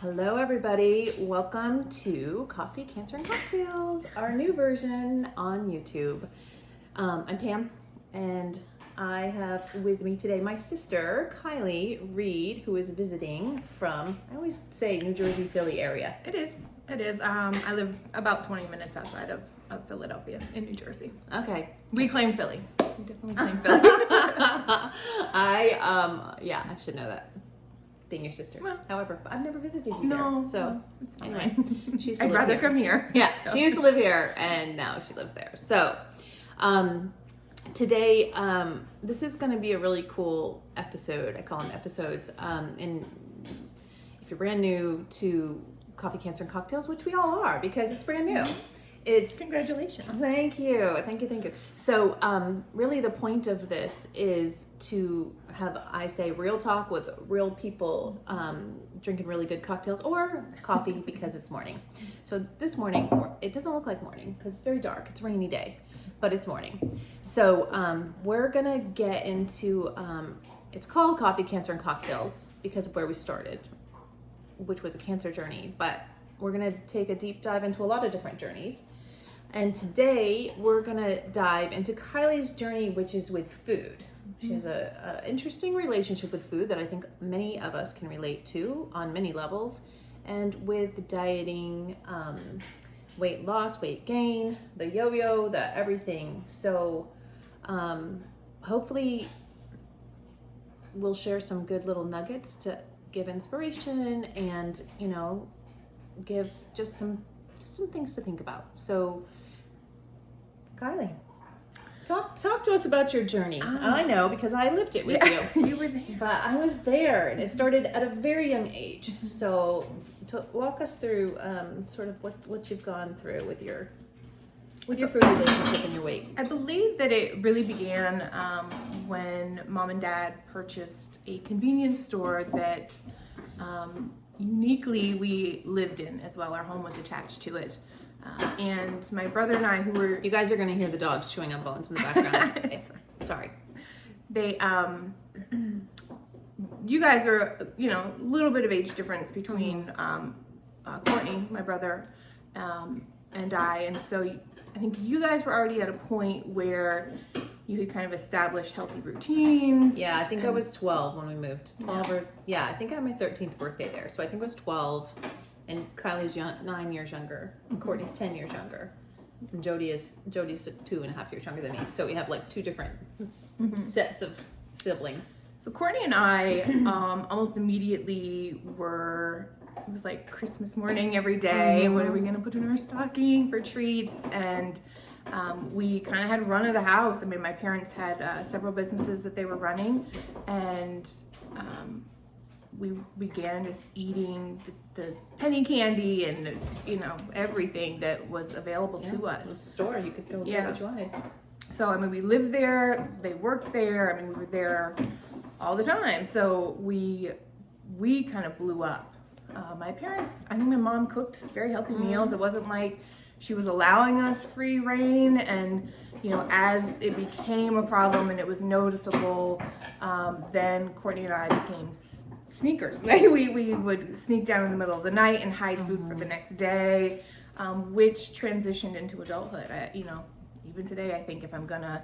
Hello, everybody. Welcome to Coffee, Cancer, and Cocktails, our new version on YouTube. I'm Pam, and I have with me today my sister, Kylee Reed, who is visiting from, I always say, New Jersey, Philly area. It is. I live about 20 minutes outside of Philadelphia in New Jersey. Okay. We claim Philly. We definitely claim Philly. I should know that. Being your sister. Well, however, I've never visited you no, there. So, it's fine. anyway, I'd rather come here. Yeah, so. She used to live here, and now she lives there. So, today, this is going to be a really cool episode. I call them episodes. And if you're brand new to Coffee, Cancer, and Cocktails, which we all are because it's brand new. It's Congratulations. Thank you. So, really the point of this is to have, I say, real talk with real people drinking really good cocktails or coffee because it's morning. So this morning, it doesn't look like morning because it's very dark. It's a rainy day, but it's morning. So we're going to get into, it's called Coffee, Cancer, and Cocktails because of where we started, which was a cancer journey, but we're going to take a deep dive into a lot of different journeys. And today we're going to dive into Kylie's journey, which is with food. She has a interesting relationship with food that I think many of us can relate to on many levels. And with dieting, weight loss, weight gain, the yo-yo, the everything. So hopefully we'll share some good little nuggets to give inspiration and, give just some things to think about. So, Kylee, talk to us about your journey. I know because I lived it with you. You were there. But I was there, and it started at a very young age. So, walk us through sort of what you've gone through with your food relationship and your weight. I believe that it really began when Mom and Dad purchased a convenience store that uniquely we lived in as well. Our home was attached to it. And my brother and I, who were... You guys are going to hear the dogs chewing on bones in the background. Sorry. They, you guys are, a little bit of age difference between Courtney, my brother, and I. And so I think you guys were already at a point where you had kind of established healthy routines. Yeah, I think I was 12 when we moved. 12 or, I think I had my 13th birthday there. So I think I was 12. And Kylie's 9 years younger, and Courtney's 10 years younger, and Jody's 2.5 years younger than me. So we have like two different sets of siblings. So Courtney and I almost immediately it was like Christmas morning every day. What are we gonna put in our stocking for treats? And we kind of had run of the house. I mean, my parents had several businesses that they were running, and we began just eating the penny candy and everything that was available to us. It was a store, you could go get what you wanted. So I mean, we lived there, they worked there. I mean, we were there all the time. So we kind of blew up. My parents, I think my mom cooked very healthy meals. It wasn't like she was allowing us free reign, and as it became a problem and it was noticeable, then Courtney and I became sneakers. We would sneak down in the middle of the night and hide food for the next day, which transitioned into adulthood. Even today, I think if I'm gonna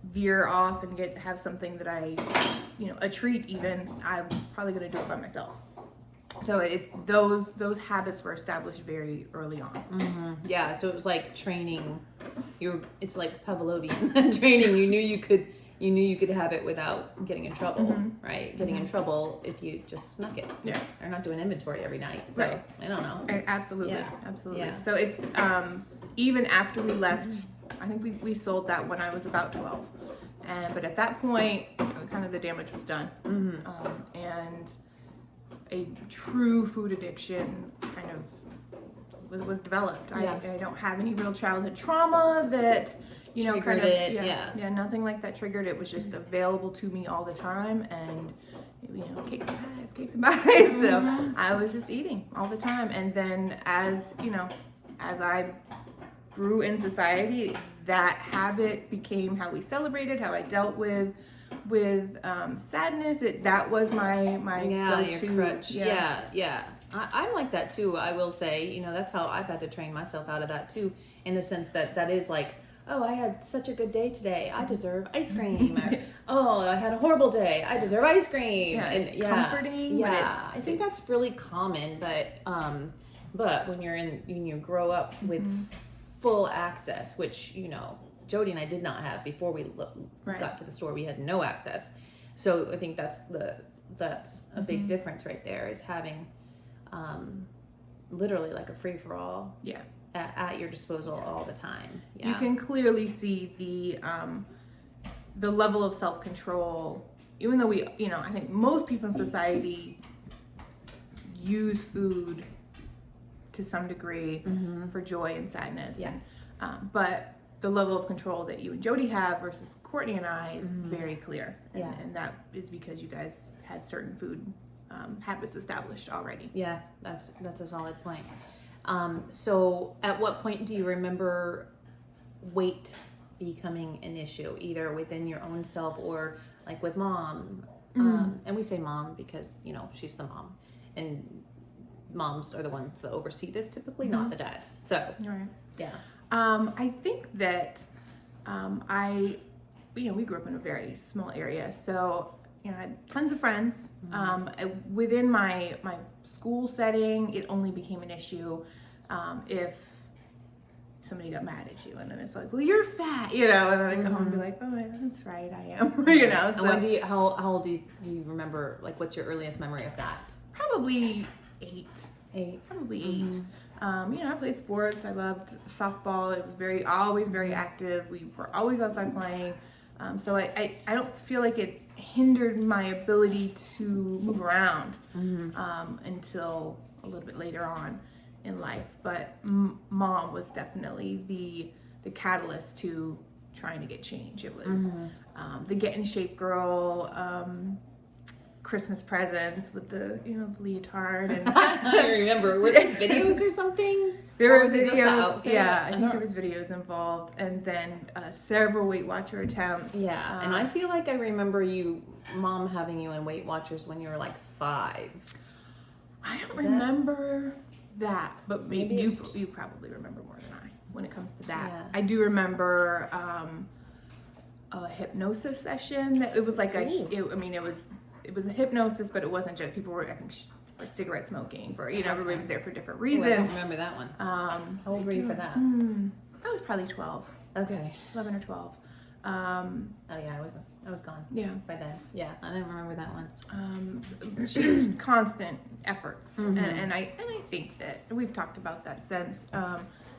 veer off and have something that a treat even, I'm probably gonna do it by myself. So those habits were established very early on. Yeah, so it was like training. It's like Pavlovian training. You knew you could have it without getting in trouble, right? Getting in trouble if you just snuck it. Yeah. Or not doing inventory every night. So Right. I don't know. Absolutely. Yeah. Absolutely. Yeah. So it's even after we left, I think we sold that when I was about 12. But at that point, kind of the damage was done. And a true food addiction kind of was developed. Yeah. I don't have any real childhood trauma that Triggered kind of it. yeah, nothing like that triggered. It was just available to me all the time, and cakes and pies. So I was just eating all the time. And then as I grew in society, that habit became how we celebrated, how I dealt with with sadness, that was my Yeah, go-to. your crutch. Yeah. I'm like that too. I will say, that's how I've had to train myself out of that too, in the sense that is like, oh, I had such a good day today, I deserve ice cream. Or, oh, I had a horrible day, I deserve ice cream. Yeah, and it's comforting. Yeah, I think that's really common. But when you grow up with full access, which Jody and I did not have before we got to the store. We had no access, so I think that's a big difference right there, is having literally like a free for all. Yeah. At your disposal all the time. Yeah. You can clearly see the level of self-control, even though I think most people in society use food to some degree for joy and sadness. Yeah. But the level of control that you and Jody have versus Courtney and I is very clear. Yeah. And that is because you guys had certain food habits established already. Yeah, that's a solid point. So at what point do you remember weight becoming an issue, either within your own self or like with mom? And we say mom because, she's the mom, and moms are the ones that oversee this typically, not the dads. So, Right. yeah. I think that we grew up in a very small area, so I had tons of friends. Within my school setting, it only became an issue if somebody got mad at you, and then it's like, well, you're fat, and then I come home and be like, oh, that's right, I am, So, And when how old do you remember, like, what's your earliest memory of that? Probably 8. 8. Probably 8. I played sports. I loved softball. It was always very active. We were always outside playing. So I don't feel like it hindered my ability to move around until a little bit later on in life. But mom was definitely the catalyst to trying to get change. It was the Get in Shape girl, Christmas presents with the leotard. And I remember, were there videos or something? There or were was it videos, just the outfit? yeah, I think there was videos involved, and then several Weight Watcher attempts. Yeah, and I feel like I remember mom having you in Weight Watchers when you were like 5. I don't remember that, but maybe you probably remember more than I when it comes to that. Yeah. I do remember a hypnosis session that it was like it was a hypnosis, but it wasn't just people were, I think, for cigarette smoking, for everybody was there for different reasons. I don't remember that one. How old were you for that? I was probably 12. Okay. 11 or 12. Oh yeah, I was gone. Yeah. By then. Yeah, I didn't remember that one. She was constant efforts, and I think that we've talked about that since.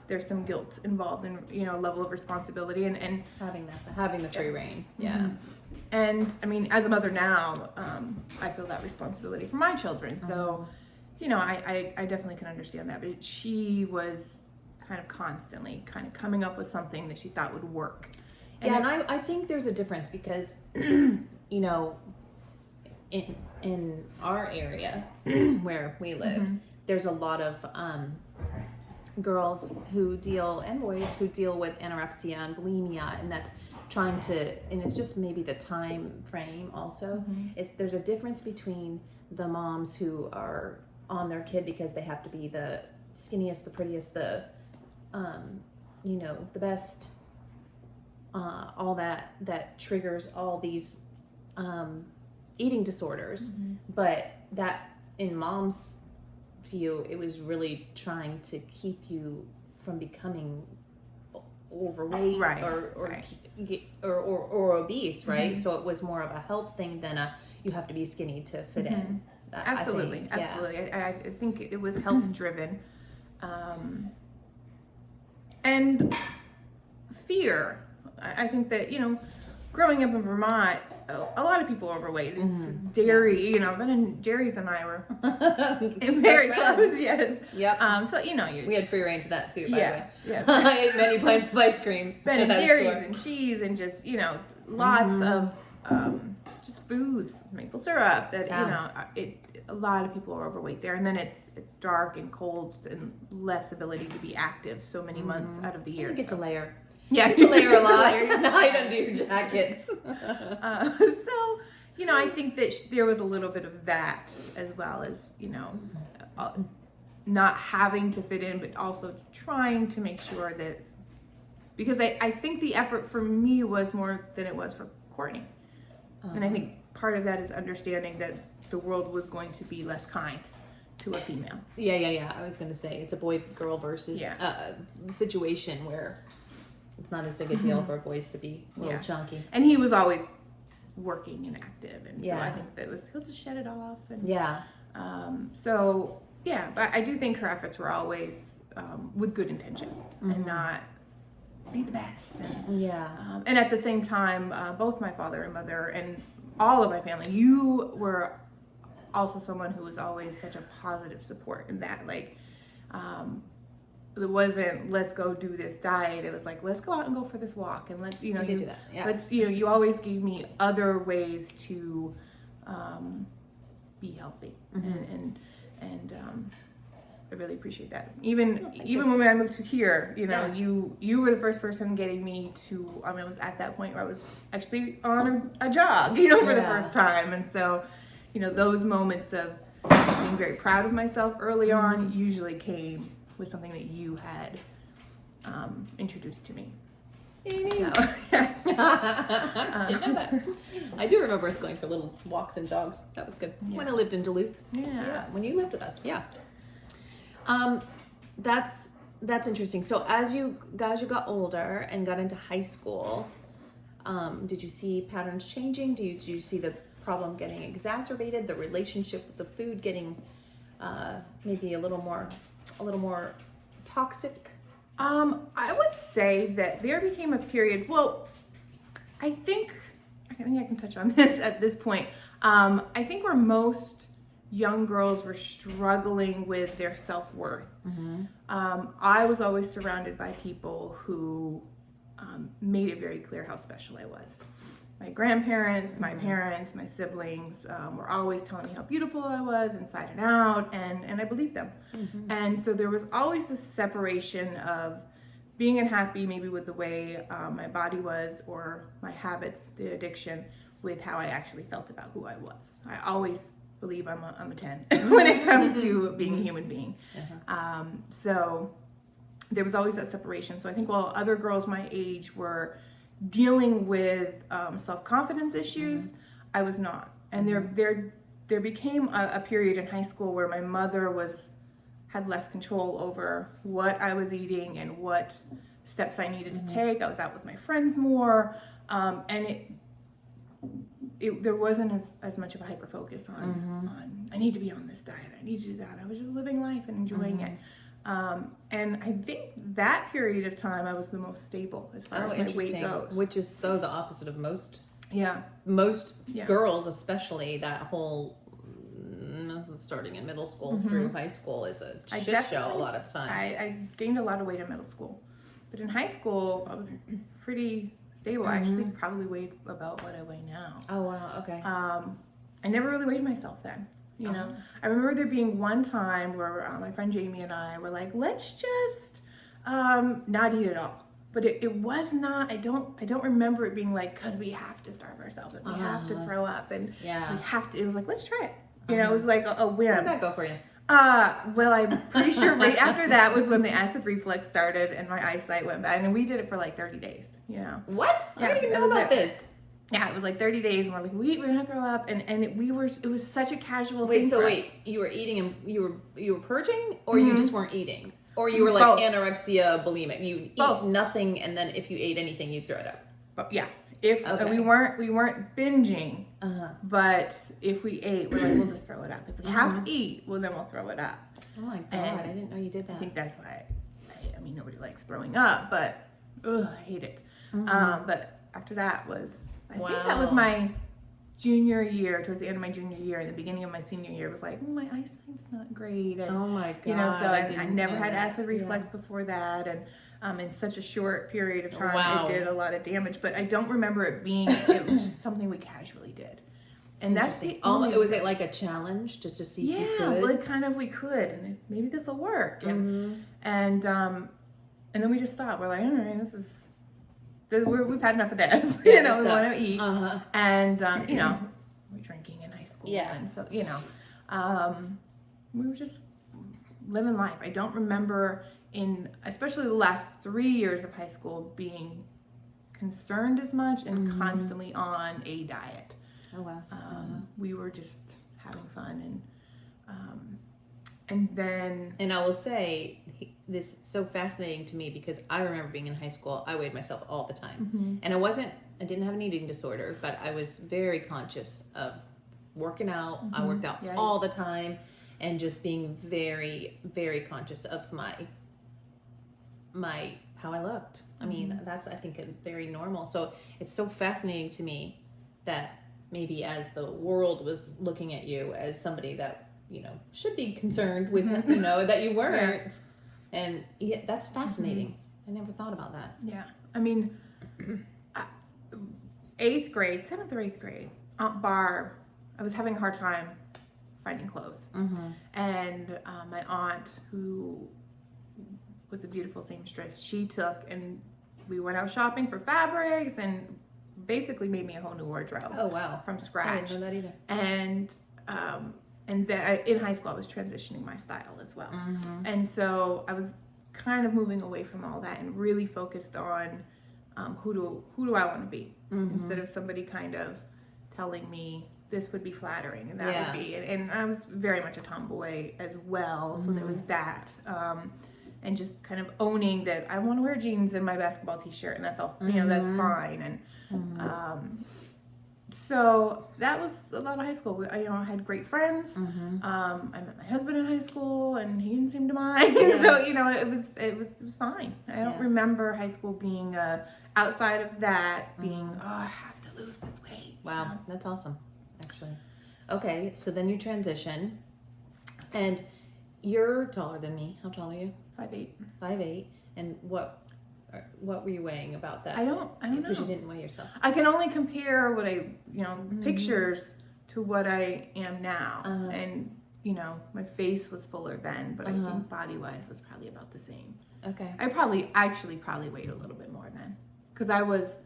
There's some guilt involved in level of responsibility and having the free reign. Yeah. And I mean, as a mother now, I feel that responsibility for my children. So, I definitely can understand that. But she was kind of constantly coming up with something that she thought would work. And I think there's a difference because, in our area where we live, there's a lot of girls and boys who deal with anorexia and bulimia, and that's trying to, and it's just maybe the time frame also. If there's a difference between the moms who are on their kid because they have to be the skinniest, the prettiest, the the best, all that triggers all these eating disorders, but that in mom's view, it was really trying to keep you from becoming overweight or obese, right? So it was more of a health thing than you have to be skinny to fit in. Absolutely. I think it was health driven, and fear. I think that growing up in Vermont, a lot of people are overweight. It's dairy, but then Jerry's and I were very close. Yes. Yep. So we had free reign to that too. By the way. Yeah. I ate many pints of ice cream. Ben and Jerry's and cheese and just lots of just foods, maple syrup. That a lot of people are overweight there, and then it's dark and cold and less ability to be active so many months out of the year. You get to layer. Yeah, to layer a lot. layer. Now I don't do your jackets. So, you know, I think that there was a little bit of that, as well as, you know, not having to fit in, but also trying to make sure that, because I think the effort for me was more than it was for Courtney. And I think part of that is understanding that the world was going to be less kind to a female. Yeah. I was going to say it's a boy-girl versus situation where it's not as big a deal for boys to be a little chunky. And he was always working and active, and so I think that he'll just shed it off. And but I do think her efforts were always with good intention and not be the best. And, and at the same time, both my father and mother and all of my family, you were also someone who was always such a positive support in that. Like, it wasn't let's go do this diet. It was like, let's go out and go for this walk, and let's, you know, do that. Let's, you know, you always gave me other ways to be healthy, and I really appreciate that. Even when I moved to here, you know, you were the first person getting me to. I mean, I was at that point where I was actually on a jog, you know, for the first time, and so, you know, those moments of being very proud of myself early on usually came with something that you had introduced to me. Amy. So, yes. Didn't know that. I do remember us going for little walks and jogs. That was good. When I lived in Duluth. Yeah. When you lived with us. Yeah. That's interesting. So as you got older and got into high school, did you see patterns changing? Did you see the problem getting exacerbated? The relationship with the food getting maybe a little more toxic? I would say that there became a period. Well, I think I can touch on this at this point. I think where most young girls were struggling with their self-worth. I was always surrounded by people who made it very clear how special I was. My grandparents, my parents, my siblings were always telling me how beautiful I was inside and out, and I believed them. And so there was always this separation of being unhappy maybe with the way my body was, or my habits, the addiction, with how I actually felt about who I was. I always believe I'm a 10 when it comes to being a human being. So there was always that separation. So I think while other girls my age were dealing with self-confidence issues, I was not. And there became a period in high school where my mother had less control over what I was eating and what steps I needed to take. I was out with my friends more, and there wasn't as much of a hyper focus on I need to be on this diet, I need to do that. I was just living life and enjoying it. And I think that period of time I was the most stable as far as my weight goes. Which is so the opposite of most Yeah. girls, especially. That whole starting in middle school through high school is a shit show a lot of the time. I gained a lot of weight in middle school, but in high school I was pretty stable. I actually probably weighed about what I weigh now. Oh wow, okay. I never really weighed myself then. You know, I remember there being one time where my friend Jamie and I were like, let's just not eat at all. But it was not. I don't remember it being like, because we have to starve ourselves and we have to throw up and we have to. It was like, let's try it. You know, it was like a whim. How did that go for you? Well, I'm pretty sure right after that was when the acid reflux started and my eyesight went bad. And we did it for like 30 days. You know. What? Yeah, I didn't even know about this. Yeah, it was like 30 days, and we're like, we're gonna throw up, and it was such a casual thing. Wait, you were eating and you were purging, or you just weren't eating, or you were like Both. anorexia, bulimic. You Both. eat nothing, and then if you ate anything, you'd throw it up. But yeah, if we weren't binging, but if we ate, we're like, we'll just throw it up. If we have to eat, well then we'll throw it up. Oh my god, I didn't know you did that. I think that's why. I mean, nobody likes throwing up, but I hate it. But after that was. I think that was my junior year, towards the end of my junior year, and the beginning of my senior year was like, my eyesight's not great. And, oh my god. You know, so I never had acid reflux before that. And in such a short period of time, it did a lot of damage. But I don't remember it being, it was just something we casually did. And that's the only. It was like a challenge just to see if you could? Yeah, like kind of we could. And maybe this will work. And then we just thought, we're like, all right, this is we've had enough of this. Yeah, You know, we want sucks. to eat. And, you know, we're drinking in high school. Yeah. And so, you know, we were just living life. I don't remember especially the last 3 years of high school, being concerned as much and constantly on a diet. Oh, wow. We were just having fun. And then... And I will say, this is so fascinating to me because I remember being in high school, I weighed myself all the time. And I didn't have an eating disorder, but I was very conscious of working out. I worked out all the time and just being very, very conscious of how I looked. I mean, that's, I think, very normal. So it's so fascinating to me that maybe as the world was looking at you as somebody that, you know, should be concerned with, you know, that you weren't. And that's fascinating. I never thought about that. Yeah. I mean, 7th or 8th grade, Aunt Barb, I was having a hard time finding clothes. And my aunt, who was a beautiful seamstress, she took and we went out shopping for fabrics and basically made me a whole new wardrobe. Oh, wow. From scratch. I didn't know that either. And then in high school, I was transitioning my style as well. And so I was kind of moving away from all that and really focused on who do I want to be, instead of somebody kind of telling me this would be flattering and that would be. And I was very much a tomboy as well, so there was that. And just kind of owning that I want to wear jeans and my basketball t-shirt, and that's all, you know, that's fine. And so that was a lot of high school. I had great friends. I met my husband in high school, and he didn't seem to mind. So, you know, it was fine. I don't remember high school being outside of that being, oh, I have to lose this weight. Wow, you know? that's awesome, actually. Okay, so then you transition, and you're taller than me. How tall are you? 5'8". 5'8". And what were you weighing about that? I don't know. Because you didn't weigh yourself. I can only compare what pictures to what I am now. And, you know, my face was fuller then, but I think body-wise was probably about the same. Okay. I probably weighed a little bit more then. Because I was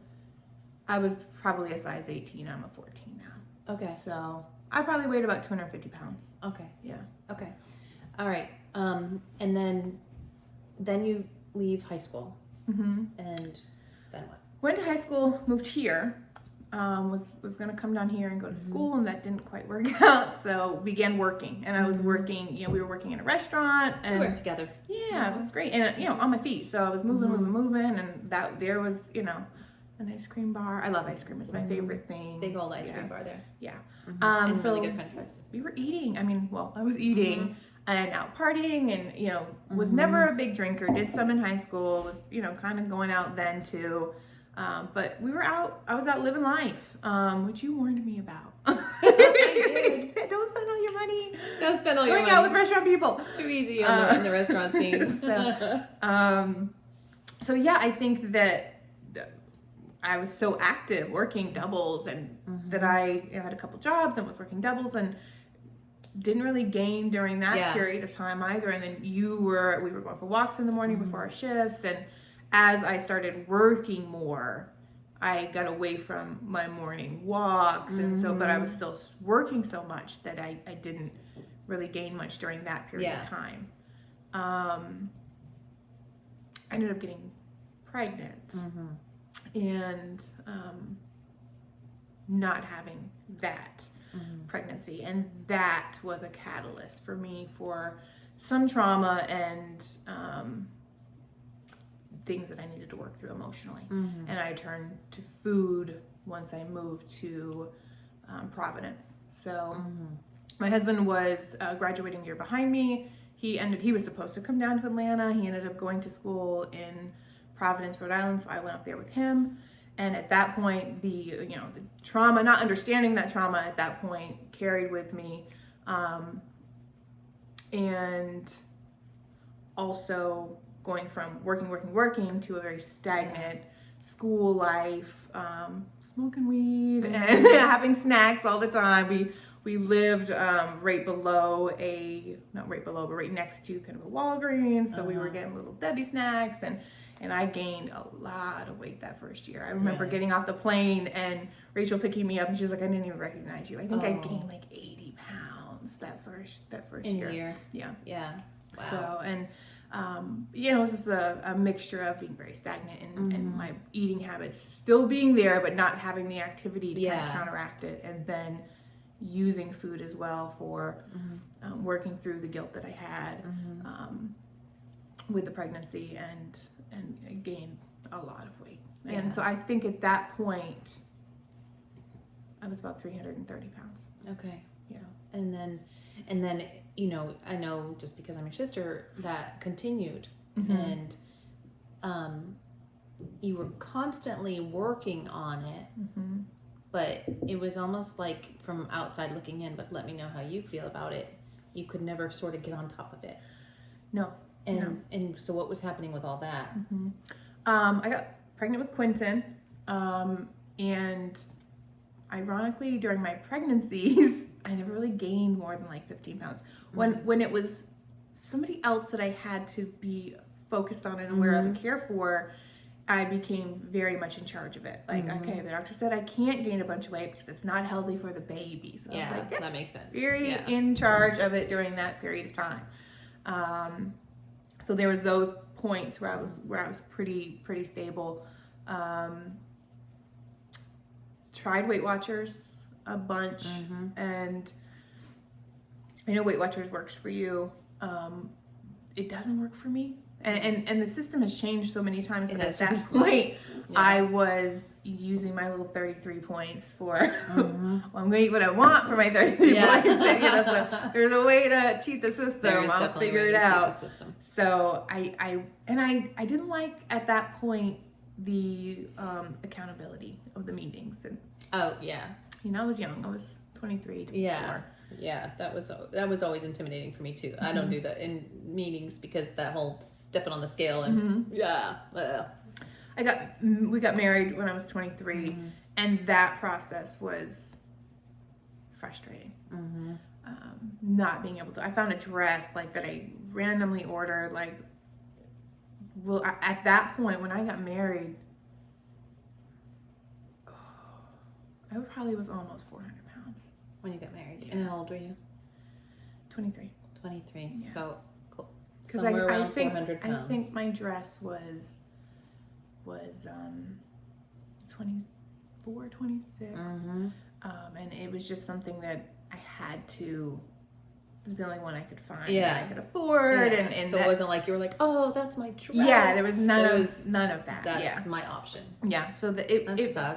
probably a size 18. I'm a 14 now. Okay. So I probably weighed about 250 pounds. Okay. Yeah. Okay. All right. And then you leave high school. And then what? Went to high school, moved here. Was going to come down here and go to school, and that didn't quite work out. So began working, and I was working. You know, we were working in a restaurant, and We worked together. Yeah, it was great, and you know, on my feet. So I was moving, and there was, you know, an ice cream bar. I love ice cream; it's my favorite thing. Big old ice cream bar there. Yeah. And so really good French fries. we were eating. I mean, well, I was eating and out partying, and you know, was never a big drinker. Did some in high school. Was, you know, kind of going out then too. But we were out. I was out living life, which you warned me about. I did. Don't spend all your money. Don't spend all your money. Going out with restaurant people. It's too easy in the restaurant scene. So yeah, I think that I was so active working doubles, and that I had a couple jobs and was working doubles, and didn't really gain during that period of time either. And then we were going for walks in the morning before our shifts, and as I started working more, I got away from my morning walks, and so, but I was still working so much that I didn't really gain much during that period of time. I ended up getting pregnant, and not having that pregnancy, and that was a catalyst for me for some trauma and things that I needed to work through emotionally. And I turned to food once I moved to Providence. So my husband was graduating a year behind me. He was supposed to come down to Atlanta. He ended up going to school in Providence, Rhode Island, so I went up there with him. And at that point, the trauma, not understanding that trauma at that point, carried with me. And also going from working to a very stagnant school life, smoking weed and having snacks all the time. We lived right next to kind of a Walgreens, so we were getting little Debbie snacks, and And I gained a lot of weight that first year. I remember getting off the plane and Rachel picking me up, and she was like, I didn't even recognize you. I think I gained like 80 pounds that first in year. a year. Yeah. Yeah. Wow. So, and, it was just a mixture of being very stagnant and my eating habits still being there, but not having the activity to kind of counteract it. And then using food as well for working through the guilt that I had with the pregnancy, and I gained a lot of weight. Yeah. And so I think at that point I was about 330 pounds. Okay. Yeah. And then I know just because I'm your sister that continued, and you were constantly working on it, but it was almost like from outside looking in, but let me know how you feel about it. You could never sort of get on top of it. No. And so what was happening with all that? I got pregnant with Quentin, and ironically during my pregnancies, I never really gained more than like 15 pounds. When it was somebody else that I had to be focused on and aware of and care for, I became very much in charge of it. Like, okay, the doctor said I can't gain a bunch of weight because it's not healthy for the baby. So I was like, that makes sense. Very in charge of it during that period of time. So there was those points where I was pretty stable. Tried Weight Watchers a bunch, and I know Weight Watchers works for you. It doesn't work for me, and the system has changed so many times. But at that point, I was using my little 33 points for well, I'm gonna eat what I want for my 33 points. And, so there's a way to cheat the system. I'll figure it out. So I didn't like at that point the accountability of the meetings. And oh yeah, I was young. I was 23. 24. Yeah, that was always intimidating for me too. I don't do that in meetings because that whole stepping on the scale and we got married when I was 23, and that process was frustrating. Not being able to. I found a dress like that I randomly ordered. Like, well, at that point when I got married, I probably was almost 400 pounds. When you got married. And how old were you? 23. 23. Yeah. So somewhere around 400 pounds. I think my dress was 24, 26. And it was just something that I had to. It was the only one I could find that I could afford, and so it wasn't like you were like, oh, that's my dress. Yeah, there was none of that. That's my option. Yeah, so it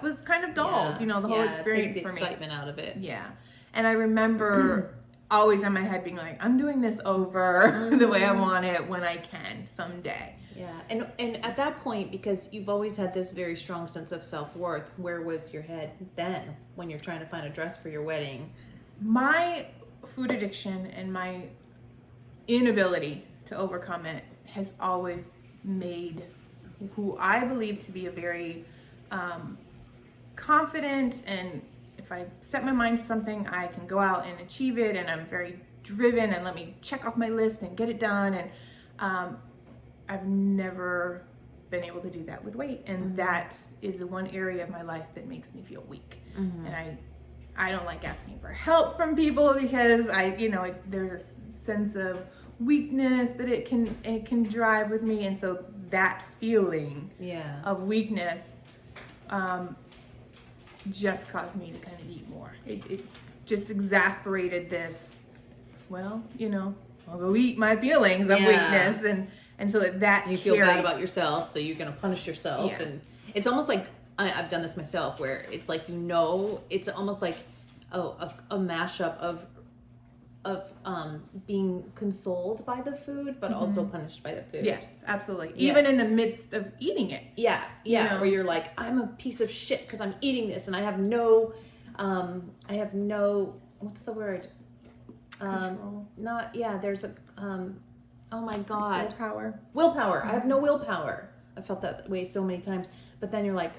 was kind of dulled, the whole experience it takes the for me. excitement out of it. Yeah, and I remember always in my head being like, I'm doing this over the way I want it when I can someday. Yeah, and at that point, because you've always had this very strong sense of self-worth, where was your head then when you're trying to find a dress for your wedding? My food addiction and my inability to overcome it has always made who I believe to be a very confident, and if I set my mind to something, I can go out and achieve it, and I'm very driven, and let me check off my list and get it done. And I've never been able to do that with weight, and that is the one area of my life that makes me feel weak. And I don't like asking for help from people because there's a sense of weakness that it can drive with me, and so that feeling of weakness just caused me to kind of eat more. It just exasperated this. Well, I'll go eat my feelings of weakness, and so that you feel bad about yourself, so you're gonna punish yourself, and it's almost like. I've done this myself, where it's like it's almost like a mashup of being consoled by the food, but also punished by the food. Yes, absolutely. Yeah. Even in the midst of eating it. Yeah. Where you're like, I'm a piece of shit because I'm eating this, and I have no what's the word? Control. There's a oh my god. Willpower. I have no willpower. I've felt that way so many times, but then you're like,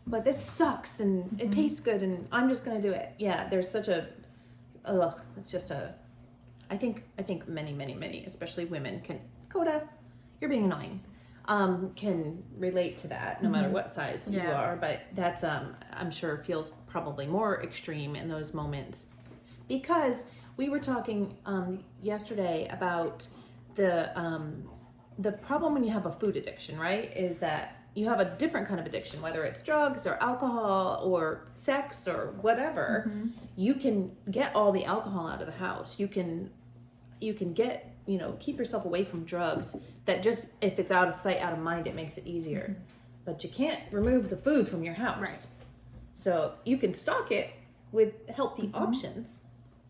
but this sucks and it tastes good and I'm just gonna do it. Yeah, there's such a it's just I think many, especially women, can Coda, you're being annoying. can relate to that no matter what size you Yeah. are. But that's, I'm sure feels probably more extreme in those moments, because we were talking yesterday about the problem when you have a food addiction, right? Is that you have a different kind of addiction, whether it's drugs or alcohol or sex or whatever. You can get all the alcohol out of the house. You can get, keep yourself away from drugs. That just, if it's out of sight, out of mind, it makes it easier. But you can't remove the food from your house. Right. So you can stock it with healthy options,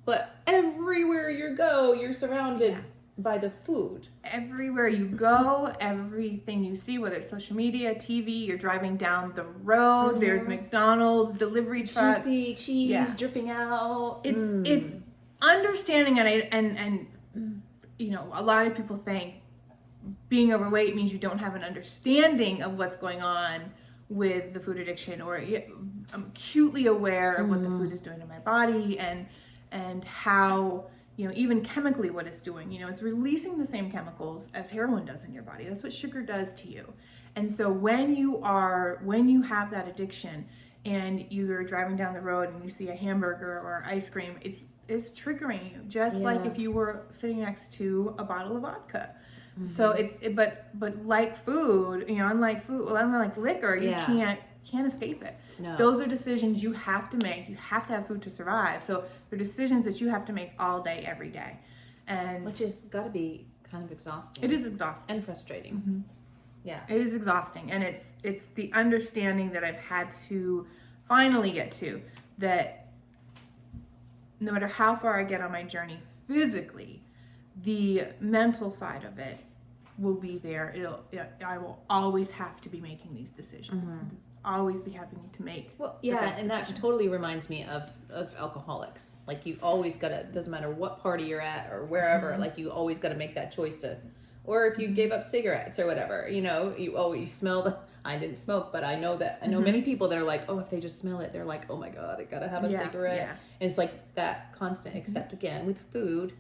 but everywhere you go, you're surrounded by the food. Everywhere you go, everything you see, whether it's social media, TV, you're driving down the road, there's McDonald's, delivery trucks. Juicy cheese dripping out. It's understanding, and a lot of people think being overweight means you don't have an understanding of what's going on with the food addiction, or I'm acutely aware of what the food is doing to my body, and how, even chemically what it's doing. It's releasing the same chemicals as heroin does in your body. That's what sugar does to you. And so when you have that addiction and you're driving down the road and you see a hamburger or ice cream, it's triggering you, just like if you were sitting next to a bottle of vodka. So but like food, unlike liquor, you can't escape it. No. Those are decisions you have to make. You have to have food to survive. So they're decisions that you have to make all day, every day. And which has got to be kind of exhausting. it is exhausting. And frustrating. Yeah. It is exhausting. And it's the understanding that I've had to finally get to, that no matter how far I get on my journey physically, the mental side of it will be there. I will always have to be making these decisions. Always be having to make. Well, yeah, and that totally reminds me of alcoholics. Like, you always gotta, doesn't matter what party you're at or wherever, like, you always gotta make that choice to, or if you gave up cigarettes or whatever, you always smell I didn't smoke, but I know many people that are like, oh, if they just smell it, they're like, oh my God, I gotta have a cigarette. Yeah. And it's like that constant, except again, with food,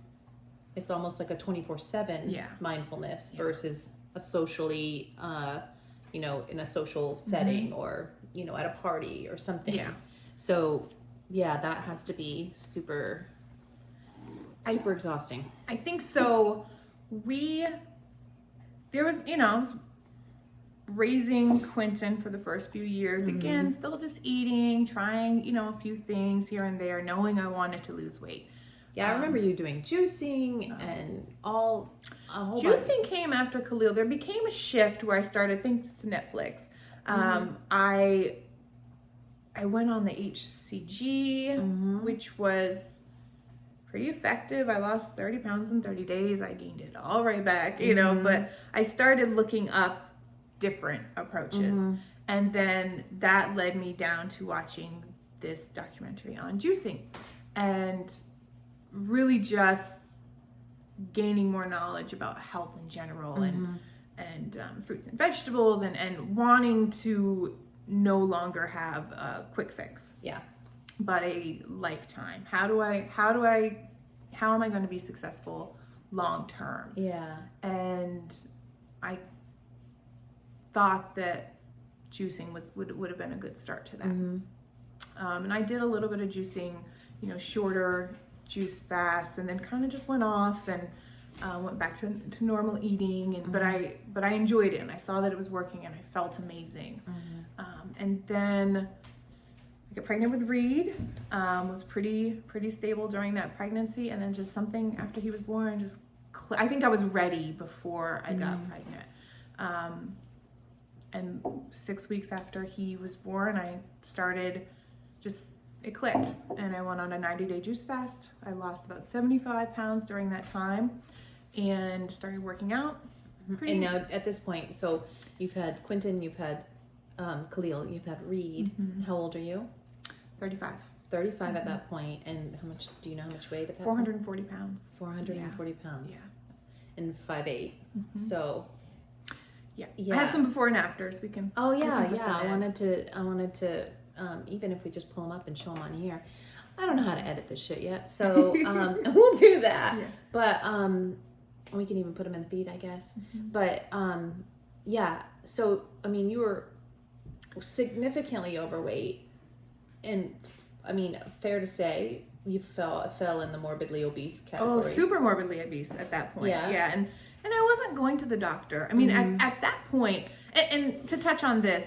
it's almost like a 24/7 mindfulness versus a socially, in a social setting or, at a party or something. Yeah. So, that has to be super exhausting. I think so. I was raising Quentin for the first few years. Again, still just eating, trying, a few things here and there, knowing I wanted to lose weight. Yeah, I remember you doing juicing and a whole juicing came after Kylee. There became a shift where I started, thanks to Netflix. I went on the HCG, which was pretty effective. I lost 30 pounds in 30 days. I gained it all right back, but I started looking up different approaches. And then that led me down to watching this documentary on juicing and really just gaining more knowledge about health in general and fruits and vegetables and wanting to no longer have a quick fix. Yeah. But a lifetime. How am I going to be successful long term? Yeah. And I thought that juicing would have been a good start to that. And I did a little bit of juicing, shorter juice fasts, and then kind of just went off and went back to normal eating. And but I enjoyed it, and I saw that it was working, and I felt amazing. And then I got pregnant with Reed. Was pretty stable during that pregnancy, and then just something after he was born, just I think I was ready before I got pregnant. And 6 weeks after he was born, I started it clicked, and I went on a 90-day juice fast. I lost about 75 pounds during that time and started working out. And now at this point, so you've had Quentin, you've had Kylee, you've had Reed. How old are you? 35. 35 at that point. And how much, do you know how much weight at that 440 pounds. 440 pounds. Yeah. And 5'8". So yeah. I have some before and afters. We can. Oh yeah. I wanted to even if we just pull them up and show them on here. I don't know how to edit this shit yet, so we'll do that. Yeah. But we can even put them in the feed, I guess. But yeah. So, I mean, you were significantly overweight, and I mean, fair to say, you fell in the morbidly obese category. Oh, super morbidly obese at that point. Yeah. And I wasn't going to the doctor. I mean, at that point, and to touch on this,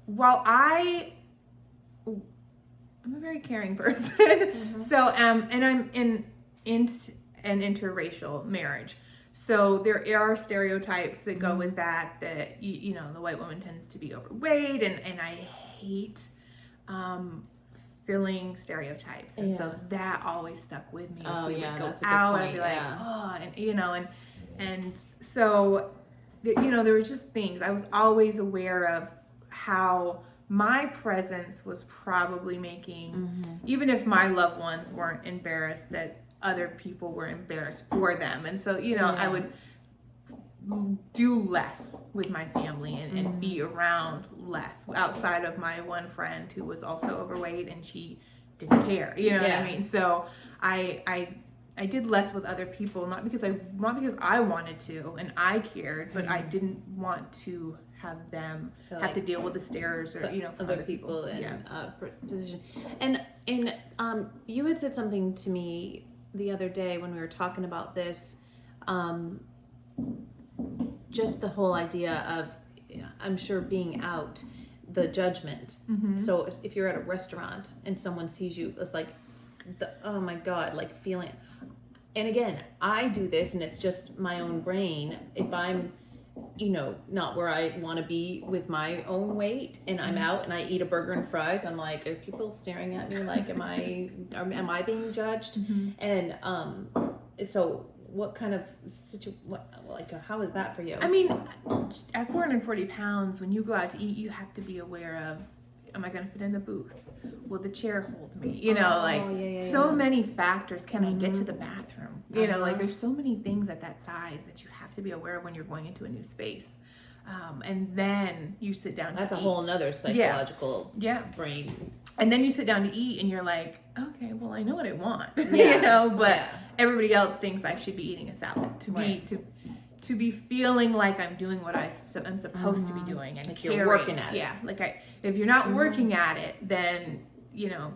while I'm a very caring person, so and I'm in an interracial marriage. So there are stereotypes that go with that you know, the white woman tends to be overweight, and I hate filling stereotypes, and so that always stuck with me. If we would go out, I'd be like, oh, and you know, and so you know, there was just things I was always aware of, how my presence was probably making, even if my loved ones weren't embarrassed, that other people were embarrassed for them. And so, you know, I would do less with my family and be around less, outside of my one friend who was also overweight, and she didn't care, you know what I mean? So I did less with other people, not because I wanted to and I cared, but I didn't want to have them have to deal with the stares, or you know, from other people in position. And you had said something to me the other day when we were talking about this, just the whole idea of, I'm sure, being out, the judgment. So if you're at a restaurant and someone sees you, it's like, oh my God, like feeling. And again, I do this, and it's just my own brain. If I'm, you know, not where I want to be with my own weight, and I'm out and I eat a burger and fries, I'm like, are people staring at me? Like, am I being judged? And so what kind of how is that for you? I mean, at 440 pounds, when you go out to eat, you have to be aware of, am I going to fit in the booth? Will the chair hold me? You know, so many factors. Can I get to the bathroom? You know, like, there's so many things at that size that you have to be aware of when you're going into a new space. And then you sit down to eat. That's a whole nother psychological brain. And then you sit down to eat, and you're like, okay, well, I know what I want, you know, but everybody else thinks I should be eating a salad. To be feeling like I'm doing what I'm supposed to be doing, and like you're working at it. Yeah, like if you're not working at it, then, you know,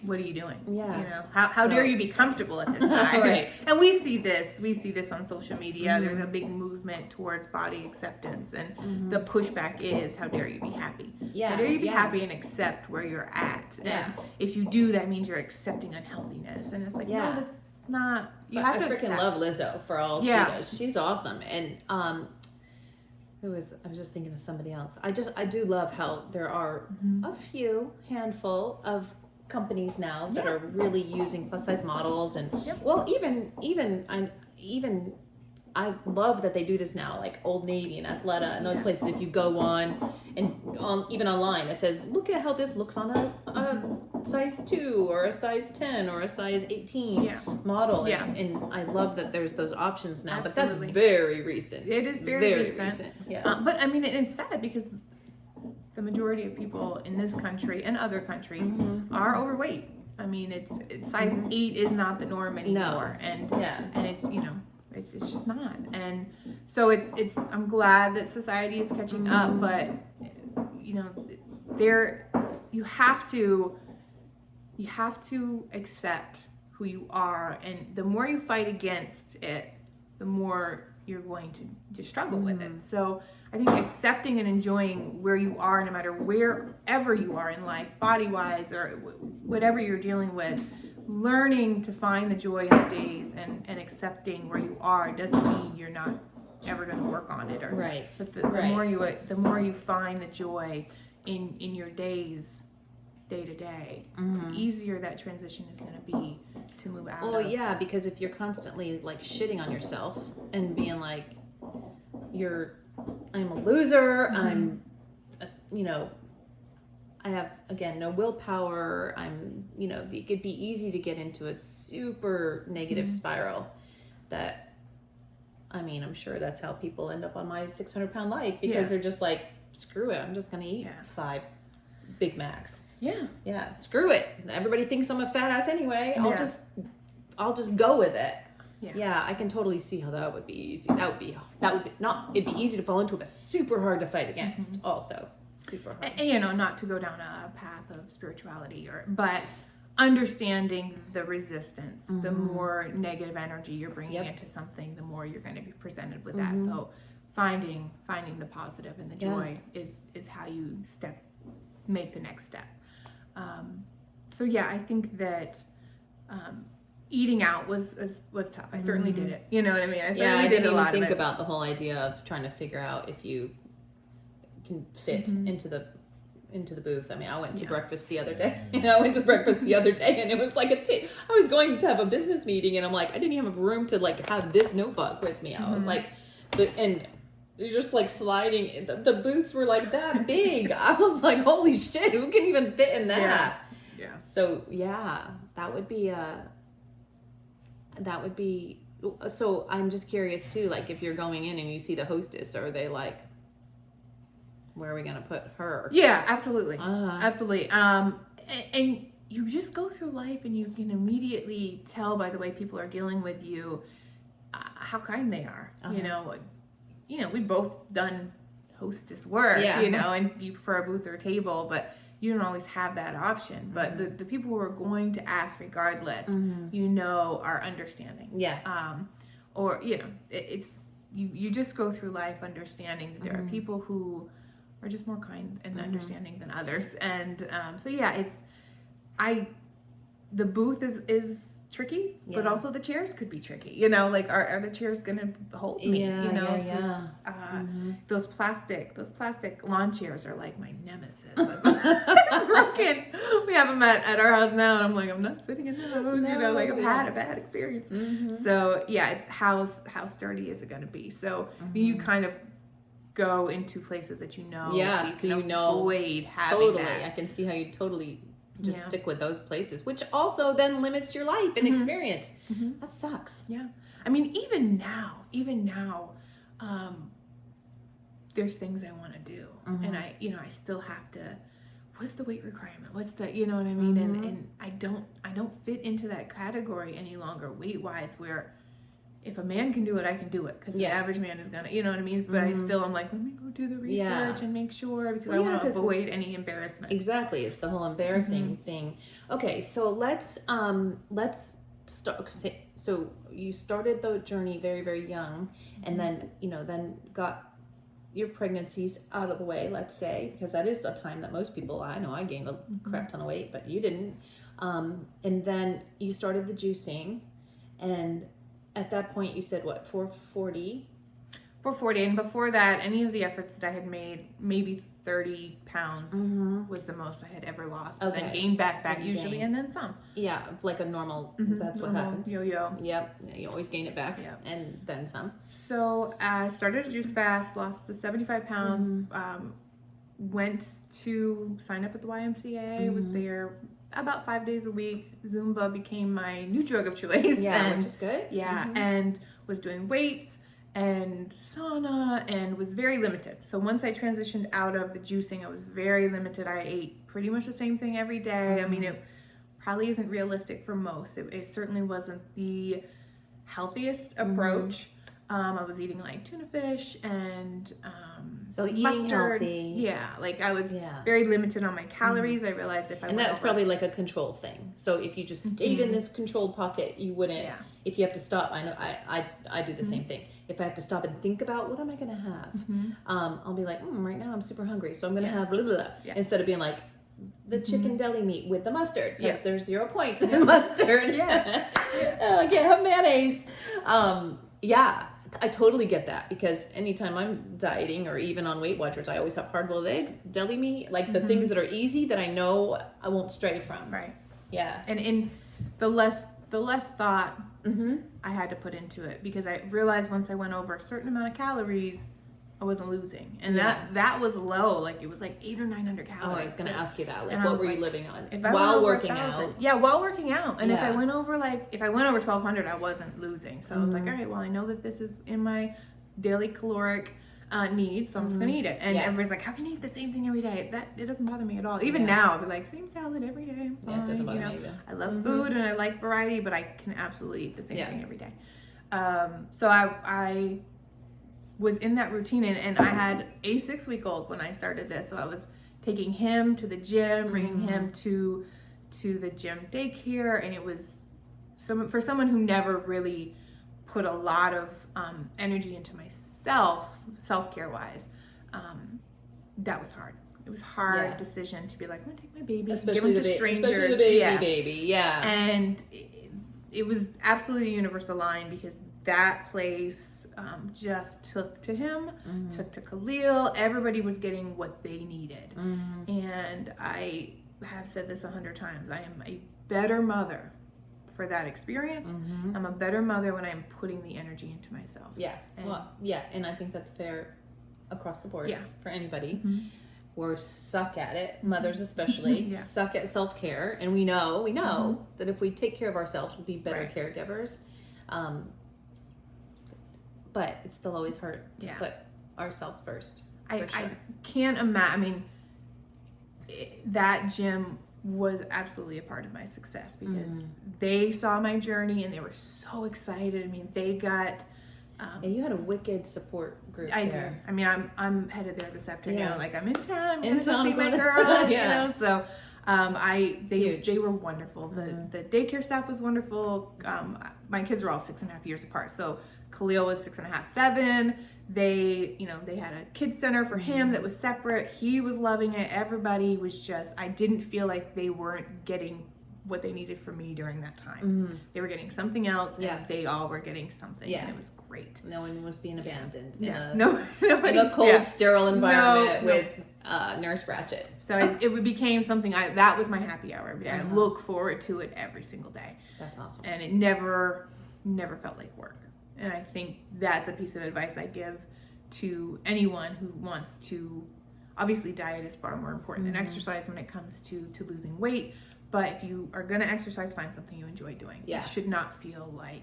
what are you doing? Yeah. You know, how dare you be comfortable at this size? Right. And we see this on social media. There's a big movement towards body acceptance, and the pushback is, how dare you be happy? Yeah. How dare you be happy and accept where you're at? And if you do, that means you're accepting unhealthiness. And it's like, no, that's not. You have to freaking love Lizzo for all she does. She's awesome. And I was just thinking of somebody else. I do love how there are a handful of companies now that are really using plus size models, and well, even I love that they do this now, like Old Navy and Athleta and those places. If you go on and even online, it says, look at how this looks on a size 2 or a size 10 or a size 18 model. And I love that there's those options now. Absolutely. But that's very recent. It is very recent. But I mean, it's sad because the majority of people in this country and other countries are overweight. I mean, it's size 8 is not the norm anymore. And it's, you know, it's just not. And so it's I'm glad that society is catching up, but you know, you have to accept who you are, and the more you fight against it, the more you're going to struggle with it. So I think accepting and enjoying where you are, no matter wherever you are in life, body-wise or whatever you're dealing with, learning to find the joy in the days and accepting where you are doesn't mean you're not ever going to work on it. But the more you find the joy in your days, day to day, the easier that transition is going to be to move out of. Well, yeah, because if you're constantly like shitting on yourself and being like, I'm a loser, I'm, you know, I have, again, no willpower, you know, it could be easy to get into a super negative spiral that, I mean, I'm sure that's how people end up on my 600-pound life, because they're just like, screw it, I'm just going to eat 5 Big Macs. Yeah, screw it. Everybody thinks I'm a fat ass anyway. I'll just go with it. Yeah, I can totally see how that would be easy. That would be not, it'd be easy to fall into, but super hard to fight against also. Super hard. And, not to go down a path of spirituality but understanding the resistance, the more negative energy you're bringing into something, the more you're going to be presented with that. So finding the positive and the joy is how you make the next step. So yeah, I think that eating out was tough. I certainly did it. You know what I mean? I certainly did a lot of it. I didn't even think about the whole idea of trying to figure out if you can fit into the booth. I mean, I went to breakfast the other day. And it was like I was going to have a business meeting, and I'm like, I didn't even have room to like have this notebook with me. I was like, and you're just like sliding. The booths were like that big. I was like, holy shit, who can even fit in that? Yeah. So yeah, that would be. So I'm just curious too. Like, if you're going in and you see the hostess, are they like, where are we gonna put her? Yeah, absolutely, absolutely. And you just go through life, and you can immediately tell by the way people are dealing with you how kind they are. You know, we've both done hostess work. You know, and you prefer a booth or a table, but you don't always have that option. But the people who are going to ask regardless, are understanding. Yeah. Or it's you just go through life understanding that there are people who are just more kind and understanding than others. And so yeah, the booth is tricky, but also the chairs could be tricky. Like are the chairs gonna hold me? Those plastic lawn chairs are like my nemesis. Broken. We have them at our house now, and I'm like, I'm not sitting in those. I've had a bad experience. So yeah, it's how sturdy is it gonna be? So you kind of go into places that you know. Yeah, so you know. Avoid having totally. that. I can see how you totally just stick with those places, which also then limits your life and experience. That sucks. Yeah. I mean, even now, there's things I want to do, and I still have to. What's the weight requirement? What's the, you know what I mean? And I don't fit into that category any longer, weight wise, where if a man can do it, I can do it, because the average man is gonna, you know what I mean? But I'm like, let me go do the research and make sure, because I want to avoid any embarrassment. Exactly, it's the whole embarrassing thing. Okay, so let's start. So you started the journey very, very young, and then then got your pregnancies out of the way, let's say, because that is a time that most people, I know I gained a crap ton of weight, but you didn't. And then you started the juicing, and at that point you said what, 440? 440, and before that, any of the efforts that I had made, maybe 30 pounds was the most I had ever lost. But then gained back usually, and then some. Yeah, like a normal, that's what happens. Yo-yo. Yep, you always gain it back, and then some. So I started a juice fast, lost the 75 pounds, went to sign up at the YMCA, was there about 5 days a week. Zumba became my new drug of choice. Yeah, which is good. Yeah, and was doing weights and sauna, and was very limited. So once I transitioned out of the juicing, I was very limited. I ate pretty much the same thing every day. I mean, it probably isn't realistic for most. It certainly wasn't the healthiest approach. I was eating like tuna fish and so eating mustard. healthy. Yeah, like I was very limited on my calories. I realized if I and went that's over, probably like a control thing. So if you just stayed in this controlled pocket, you wouldn't. Yeah. If you have to stop, I know I do the same thing. If I have to stop and think about what am I gonna have, I'll be like, right now I'm super hungry, so I'm gonna have blah, blah, blah. Instead of being like the chicken deli meat with the mustard. Yes, there's 0 points in mustard. I can't have mayonnaise. I totally get that, because anytime I'm dieting or even on Weight Watchers, I always have hard-boiled eggs, deli meat, like the things that are easy that I know I won't stray from. Right. Yeah. And in the less thought I had to put into it, because I realized once I went over a certain amount of calories, I wasn't losing, and that was low. Like it was like 800 or 900 calories. Oh, I was gonna ask you that. Like, and what were you living on while working out? Yeah, while working out. And if I went over 1200, I wasn't losing. So I was like, all right, well, I know that this is in my daily caloric needs, so I'm just gonna eat it. And everybody's like, how can you eat the same thing every day? It doesn't bother me at all. Even now, I'll be like, same salad every day. Yeah, it doesn't bother me either. I love food and I like variety, but I can absolutely eat the same thing every day. So I was in that routine, and I had a 6-week-old when I started this. So I was taking him to the gym, bringing him to the gym daycare, and it was for someone who never really put a lot of energy into myself, self-care wise, that was hard. It was a hard decision to be like, I'm gonna take my baby, especially give him to strangers, especially the baby, yeah. And it was absolutely a universal line, because that place just took to him, took to Khalil. Everybody was getting what they needed, and I have said this 100 times. I am a better mother for that experience. I'm a better mother when I'm putting the energy into myself. Yeah. And I think that's fair across the board for anybody. We're suck at it, mothers especially, suck at self-care, and we know that if we take care of ourselves, we'll be better caregivers. But it's still always hard to put ourselves first. I can't imagine. I mean, that gym was absolutely a part of my success, because they saw my journey and they were so excited. I mean, they got you had a wicked support group. I do. I mean, I'm headed there this afternoon. Like, I'm in town. I'm in town to see my girls. Yeah. You know, so they were wonderful. The daycare staff was wonderful. My kids are all 6.5 years apart. So Khalil was 6.5, 7. They had a kids center for him that was separate. He was loving it. Everybody was just, I didn't feel like they weren't getting what they needed from me during that time. They were getting something else, and they all were getting something, and it was great. No one was being abandoned in a cold, sterile environment with Nurse Ratchet. So it became something that was my happy hour every day. I look forward to it every single day. That's awesome. And it never felt like work. And I think that's a piece of advice I give to anyone who wants to. Obviously, diet is far more important than exercise when it comes to losing weight. But if you are going to exercise, find something you enjoy doing. It should not feel like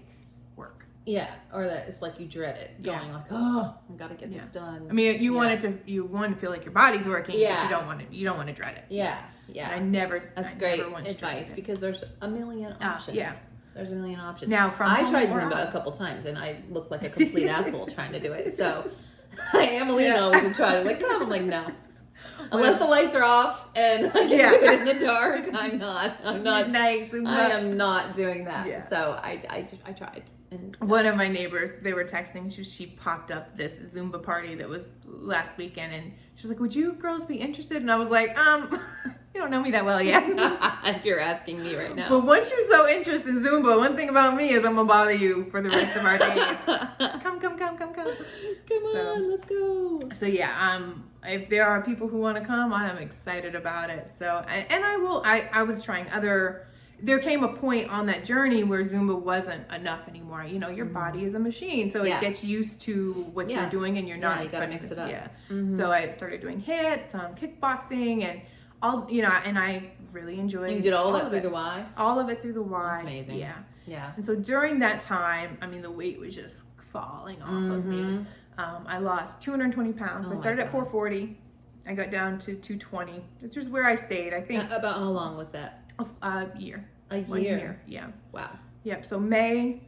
work. Yeah, or that it's like you dread it, going like, oh, I've got to get this done. I mean, you want to feel like your body's working, but you don't want to dread it. Yeah. And That's great advice, because there's a million options. There's a million options. Now, I tried Zumba a couple times, and I looked like a complete asshole trying to do it. So Emily always would try to come. I'm like, no. Unless the lights are off and I can do it in the dark, I'm not. Nice. I am not doing that. Yeah. So I tried. And one of my neighbors, they were texting. She popped up this Zumba party that was last weekend, and she's like, "Would you girls be interested?" And I was like, you don't know me that well yet. If you're asking me right now. But once you're so interested in Zumba, one thing about me is I'm gonna bother you for the rest of our days. Come. Come on, let's go. So if there are people who want to come, I am excited about it. So, and I will. I was trying other. There came a point on that journey where Zumba wasn't enough anymore. Your body is a machine, so it gets used to what you're doing, and you're not. You gotta mix it up. Yeah. So I started doing hits, kickboxing, and all. And I really enjoyed. You did all that through the Y. All of it through the Y. That's amazing. Yeah. And so during that time, I mean, the weight was just falling off of me. I lost 220 pounds. I started at 440. I got down to 220, which is where I stayed. I think. About how long was that? A year. A year. Yeah. Wow. Yep. So May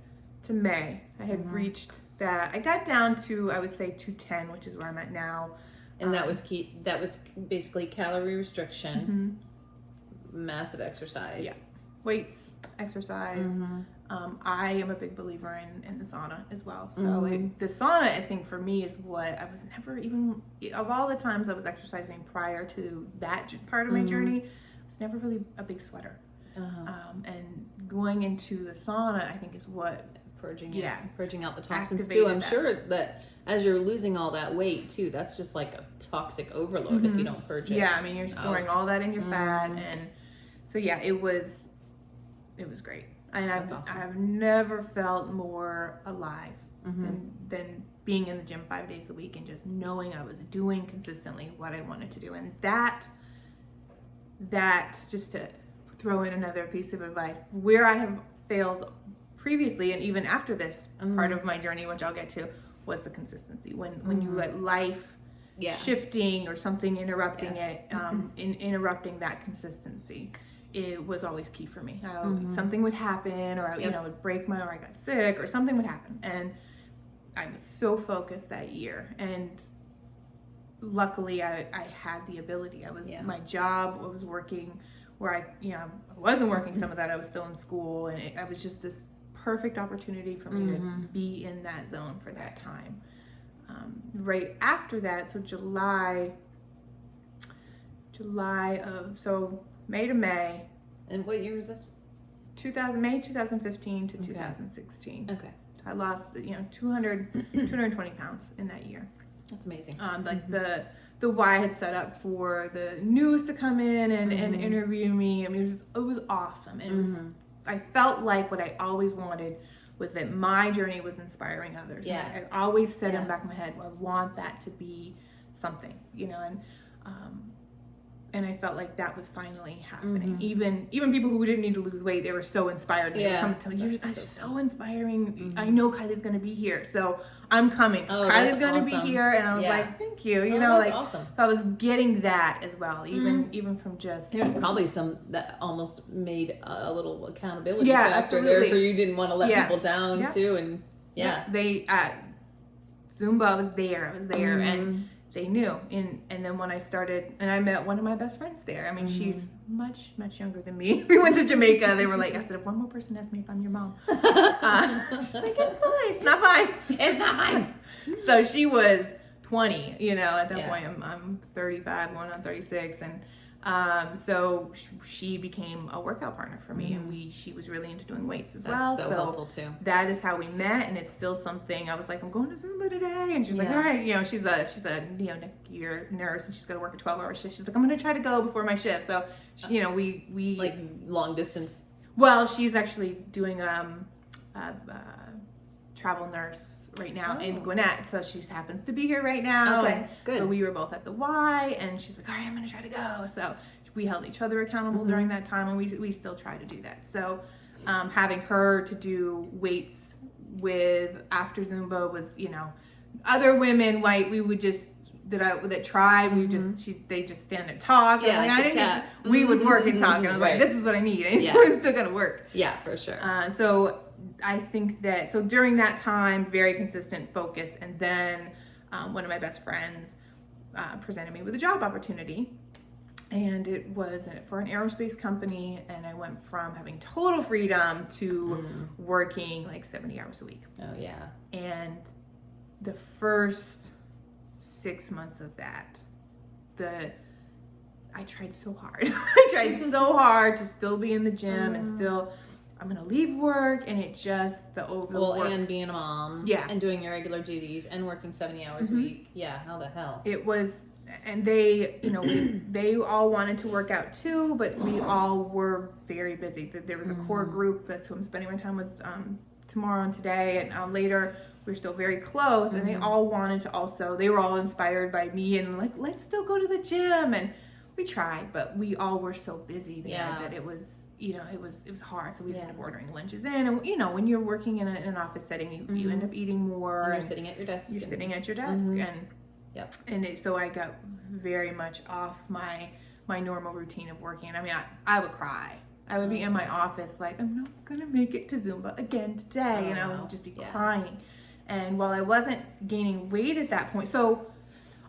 to May, I had reached that. I got down to, I would say, 210, which is where I'm at now. And that was key. That was basically calorie restriction, massive exercise. Yeah. Weights, exercise. I am a big believer in the sauna as well. So the sauna, I think, for me is what I was never even, of all the times I was exercising prior to that part of my journey, I was never really a big sweater. And going into the sauna, I think, is what purging out the toxins too. I'm sure that as you're losing all that weight too, that's just like a toxic overload if you don't purge it. Yeah, I mean, you're storing all that in your fat, and so it was great. And I've never felt more alive than being in the gym 5 days a week and just knowing I was doing consistently what I wanted to do. And that just to throw in another piece of advice, where I have failed previously and even after this part of my journey, which I'll get to, was the consistency. When you let life shifting or something interrupting it, interrupting that consistency. it was always key for me. Something would happen, or you know, would break or I got sick, or something would happen, and I was so focused that year. And luckily, I had the ability. My job. I was working where I wasn't working some of that. I was still in school, and I was just this perfect opportunity for me to be in that zone for that time. Right after that, so May to May. And what year was this? May 2015 to 2016. Okay. I lost 220 pounds in that year. That's amazing. The Y had set up for the news to come in and interview me. I mean, it was awesome. And I felt like what I always wanted was that my journey was inspiring others. Yeah. And I always said in the back of my head, well, I want that to be something, and I felt like that was finally happening. Even people who didn't need to lose weight, they were so inspired. They would come and tell you, "You're so inspiring. I know Kylie's going to be here, so I'm coming. Kylie's going to be here." And I was like, "Thank you." That's awesome. So I was getting that as well, even from just. There's probably some that almost made a little accountability factor there for you. Didn't want to let people down too, and they Zumba. I was there, and they knew. And then when I started, and I met one of my best friends there. I mean, she's much younger than me. We went to Jamaica. They were like, I said, if one more person asks me if I'm your mom, she's like, it's fine. It's not fine. It's not fine. So she was 20. At that point, I'm 35, going on 36, and so she became a workout partner for me, and she was really into doing weights as well. That's so helpful too. That is how we met, and it's still something. I was like, I'm going to Zumba today, and she's like, all right, she's a year nurse, and she's got to work a 12-hour shift. She's like, I'm going to try to go before my shift. So, we like long distance. Well, she's actually doing travel nurse right now in Gwinnett, so she happens to be here right now. Okay, good. So we were both at the Y, and she's like, all right, I'm gonna try to go. So we held each other accountable during that time, and we still try to do that. So having her to do weights with after Zumba was, other women, we would just that tried, they just stand and talk. Yeah, we would work and talk, and I was like, this is what I need. And it's still gonna work. Yeah, for sure. So I think that, so during that time, very consistent focus, and then one of my best friends presented me with a job opportunity, and it was for an aerospace company, and I went from having total freedom to working like 70 hours a week. Oh yeah. And the first 6 months of that, I tried so hard. I tried so hard to still be in the gym and still, I'm going to leave work, and it just, and being a mom. Yeah. And doing your regular duties and working 70 hours a week. Yeah, how the hell? It was, and they, they all wanted to work out too, but we all were very busy. There was a core group, that's who I'm spending my time with tomorrow and today, and later. We're still very close, and they all wanted to also, they were all inspired by me, and like, let's still go to the gym. And we tried, but we all were so busy there that it was, it was hard. So we ended up ordering lunches in, and when you're working in an office setting, you end up eating more. And you're sitting at your desk. You're sitting at your desk, and so I got very much off my normal routine of working. I mean, I would cry. I would be in my office like, I'm not gonna make it to Zumba again today, and I would just be crying. And while I wasn't gaining weight at that point, so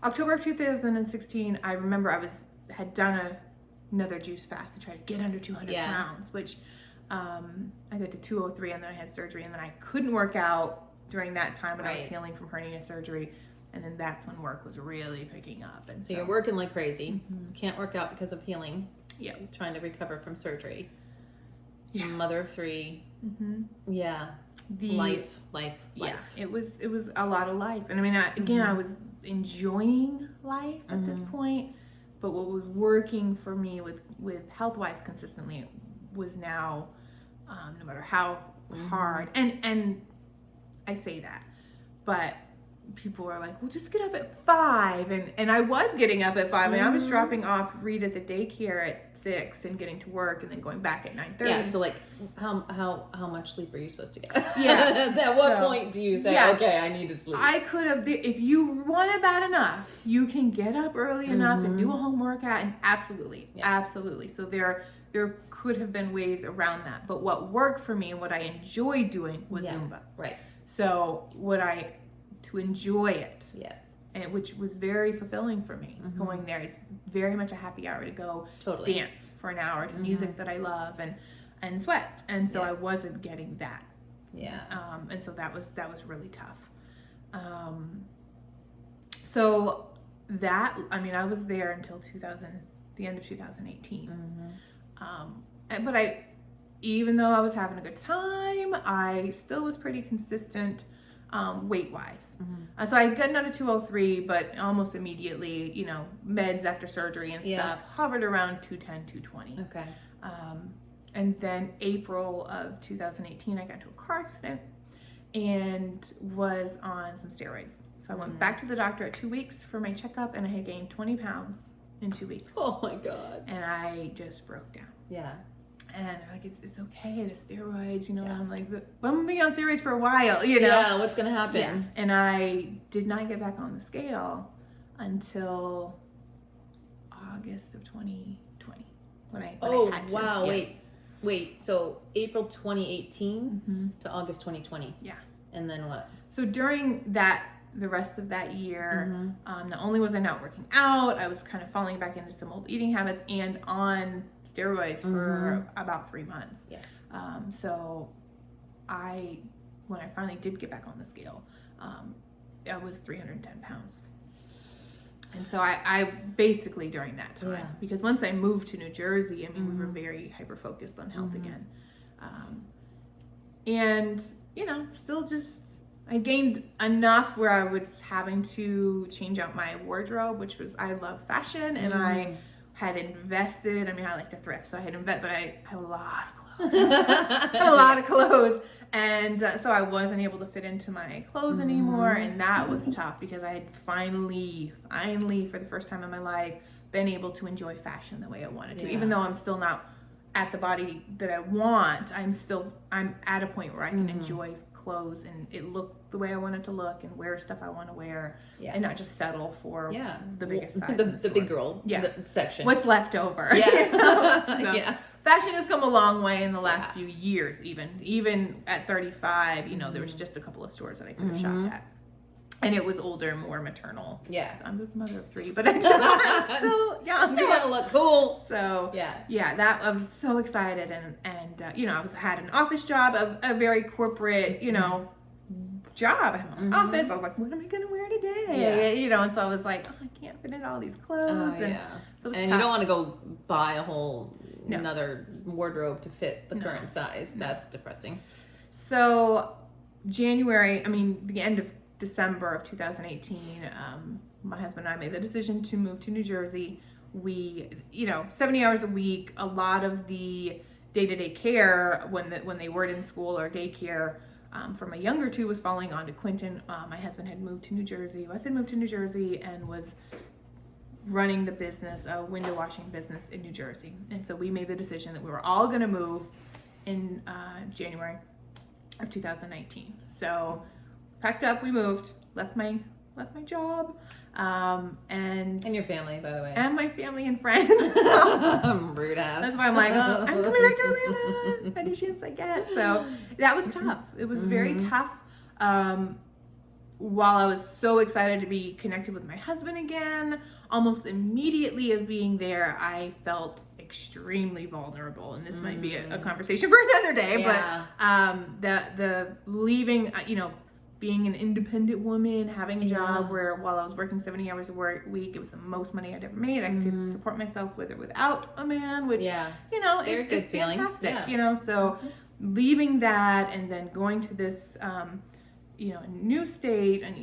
October of 2016, I remember I had done another juice fast to try to get under 200 pounds, which I got to 203, and then I had surgery, and then I couldn't work out during that time when I was healing from hernia surgery, and then that's when work was really picking up. And so you're working like crazy. Can't work out because of healing. Yeah, trying to recover from surgery. Yeah, mother of 3. Yeah. Life. Yeah, it was a lot of life, and I mean, I was enjoying life at this point, but what was working for me with health-wise consistently was now, no matter how hard, and I say that, but people were like, well, just get up at 5, and I was getting up at 5, and I was dropping off Reed at the daycare at 6 and getting to work, and then going back at 9:30. Yeah, so like how much sleep are you supposed to get? Yeah. At what point do you say, okay, I need to sleep? I could have, if you want it bad enough, you can get up early enough and do a home workout, and absolutely. So there could have been ways around that. But what worked for me and what I enjoyed doing was Zumba. Right. So to enjoy it. Yes. And which was very fulfilling for me. Going there is very much a happy hour to go dance for an hour to music that I love and sweat. And so I wasn't getting that. Yeah. And so that was really tough. So that, I mean, I was there until the end of 2018. But even though I was having a good time, I still was pretty consistent weight-wise. So I had gotten out of 203, but almost immediately, you know, meds after surgery and stuff, hovered around 210, 220. Okay. And then April of 2018, I got into a car accident and was on some steroids. So I went back to the doctor at 2 weeks for my checkup, and I had gained 20 pounds in 2 weeks. Oh my God. And I just broke down. Yeah. And they're like, it's okay, the steroids, you know. And I'm like, but I'm gonna be on steroids for a while, you know. Yeah, what's gonna happen? Yeah. And I did not get back on the scale until August of 2020 when I had to. Wow, wait. So April 2018 to August 2020. Yeah. And then what? So during the rest of that year, not only was I not working out, I was kind of falling back into some old eating habits and on steroids for about 3 months. Yeah. So when I finally did get back on the scale, I was 310 pounds. And so I basically during that time, because once I moved to New Jersey, I mean, we were very hyper-focused on health again. And, you know, still just, I gained enough where I was having to change out my wardrobe, which was, I love fashion, and I had invested, I mean, I like to thrift, so I had invested, but I had a lot of clothes. I had a lot of clothes. And so I wasn't able to fit into my clothes anymore, and that was tough because I had finally, for the first time in my life, been able to enjoy fashion the way I wanted to. Even though I'm still not at the body that I want, I'm at a point where I can enjoy clothes and it look the way I want it to look and wear stuff I want to wear and not just settle for the biggest size. The big girl section. What's left over. Yeah. You know? So, yeah. Fashion has come a long way in the last few years, even at 35, you know, there was just a couple of stores that I could have shopped at. And it was older, more maternal. Yeah. I'm just a mother of 3, but I'm still young. You want to look cool. So, that I was so excited. And you know, I had an office job, a very corporate, you know, job. I had my office. I was like, what am I going to wear today? Yeah. You know, and so I was like, I can't fit in all these clothes. So and you don't want to go buy a whole another wardrobe to fit the current size. That's depressing. So the end of December of 2018, my husband and I made the decision to move to New Jersey. We, 70 hours a week, a lot of the day-to-day care when they weren't in school or daycare for my younger two was falling onto Quentin. My husband had moved to New Jersey. Wes had moved to New Jersey and was running the business, a window washing business in New Jersey. And so we made the decision that we were all going to move in January of 2019. So packed up, we moved, left my job, and your family, by the way, and my family and friends. So rude ass. that's why I'm like, I'm coming back to Atlanta. Any chance I get. So that was tough. It was very tough. While I was so excited to be connected with my husband again, almost immediately of being there, I felt extremely vulnerable. And this might be a conversation for another day. But the leaving, being an independent woman, having a job where while I was working 70 hours a week, it was the most money I'd ever made. I could support myself with or without a man, which, it's fantastic. Yeah. So leaving that and then going to this, new state and,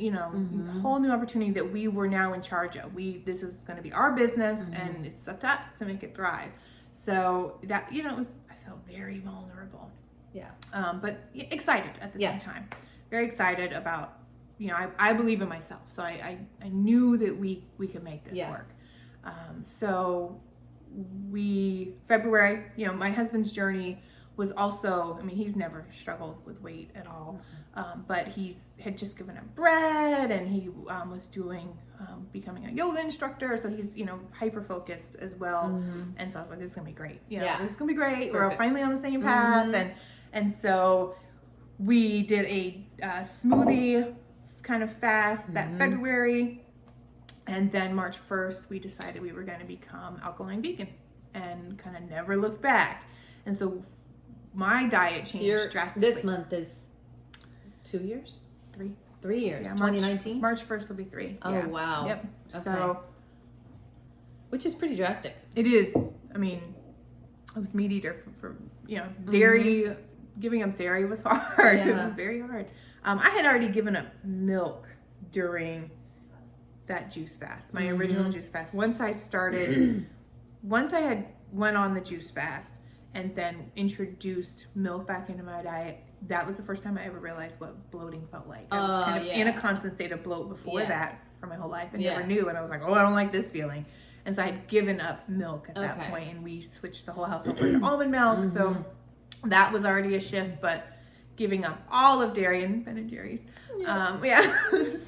whole new opportunity that we were now in charge of. This is going to be our business and it's up to us to make it thrive. So that, I felt very vulnerable. Yeah. But excited at the same time. Very excited about, I believe in myself. So I knew that we could make this work. So February, my husband's journey was also, I mean, he's never struggled with weight at all, but had just given up bread, and he was doing, becoming a yoga instructor, so he's, you know, hyper-focused as well, and so I was like, this is gonna be great, you know, this is gonna be great, Perfect. we're finally on the same path, and so we did a smoothie kind of fast that February, and then March 1st, we decided we were gonna become alkaline vegan, and kind of never looked back, and so my diet changed drastically. This month is 2 years? 3. 3 years. Yeah, 2019? March 1st will be 3. Oh, yeah. wow. Yep. Okay. So Which is pretty drastic. it is. I mean, I was meat eater for you know, dairy. Giving up dairy was hard. It was very hard. I had already given up milk during that juice fast, my original juice fast. Once I had went on the juice fast and then introduced milk back into my diet, that was the first time I ever realized what bloating felt like. I was kind of in a constant state of bloat before that for my whole life and never knew. And I was like, oh, I don't like this feeling. And so I had given up milk at that point, and we switched the whole house over to almond milk. So that was already a shift, but giving up all of dairy and Ben and Jerry's.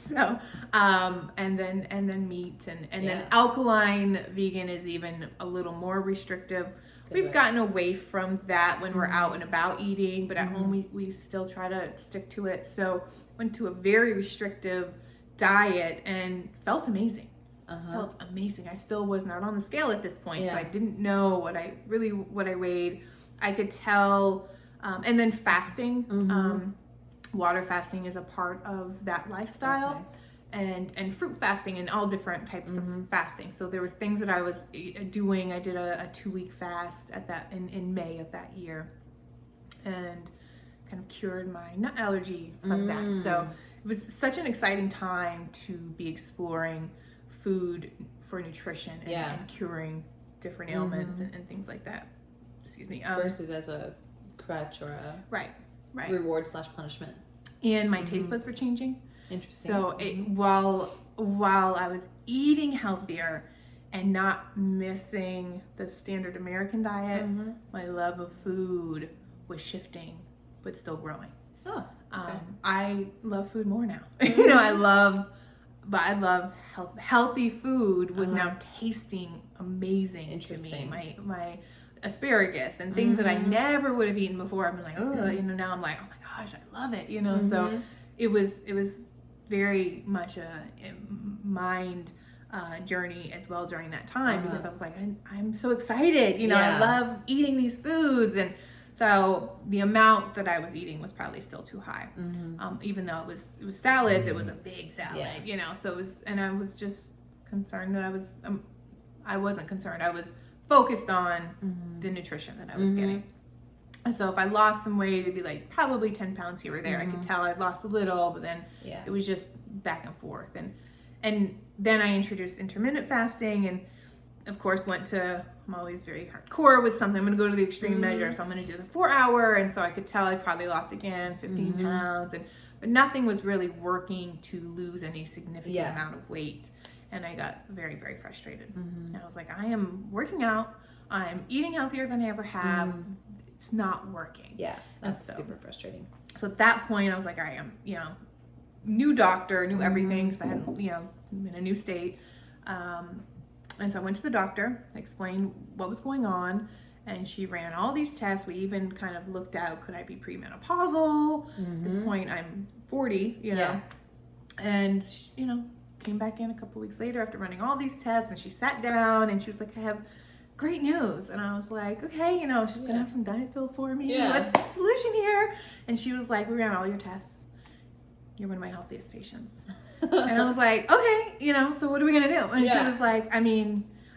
So, and then meat and then alkaline vegan is even a little more restrictive. We've gotten away from that when we're out and about eating, but at home we still try to stick to it. So went to a very restrictive diet and felt amazing. Felt amazing. I still was not on the scale at this point, so I didn't know what I weighed. I could tell, and then fasting, water fasting is a part of that lifestyle. And fruit fasting and all different types of fasting. So there was things that I was doing. I did a 2-week fast in May of that year, and kind of cured my nut allergy from that. So it was such an exciting time to be exploring food for nutrition and curing different ailments and things like that. Excuse me. Versus as a crutch or a reward / punishment. And my taste buds were changing. Interesting. So while I was eating healthier and not missing the standard American diet, my love of food was shifting, but still growing. Oh, okay. I love food more now. You know, I love healthy food was now tasting amazing to me. My asparagus and things that I never would have eaten before. I've been like, oh, you know, now I'm like, oh my gosh, I love it. You know, so it was very much a mind journey as well during that time, because I was like, I'm so excited, you know, I love eating these foods. And so the amount that I was eating was probably still too high, even though it was salads, it was a big salad, you know, so it was, and I was just concerned that I wasn't concerned, I was focused on the nutrition that I was getting. And so if I lost some weight, it'd be like probably 10 pounds here or there. I could tell I'd lost a little, but then it was just back and forth. And then I introduced intermittent fasting, and of course I'm always very hardcore with something. I'm going to go to the extreme measure. So I'm going to do the 4-hour. And so I could tell I probably lost again 15 pounds, but nothing was really working to lose any significant amount of weight. And I got very, very frustrated. And I was like, I am working out. I'm eating healthier than I ever have. It's not working. Yeah, that's super frustrating. So at that point, I was like, all right, I'm, you know, new doctor, knew everything, because I hadn't, you know, in a new state. And so I went to the doctor, explained what was going on, and she ran all these tests. We even kind of looked at, could I be premenopausal? At this point, I'm 40, you know, and, you know, came back in a couple weeks later after running all these tests, and she sat down and she was like, I have great news. And I was like, okay, you know, she's gonna have some diet pill for me. What's the solution here? And she was like, we ran all your tests. You're one of my healthiest patients. And I was like, okay, you know, so what are we gonna do? And she was like, I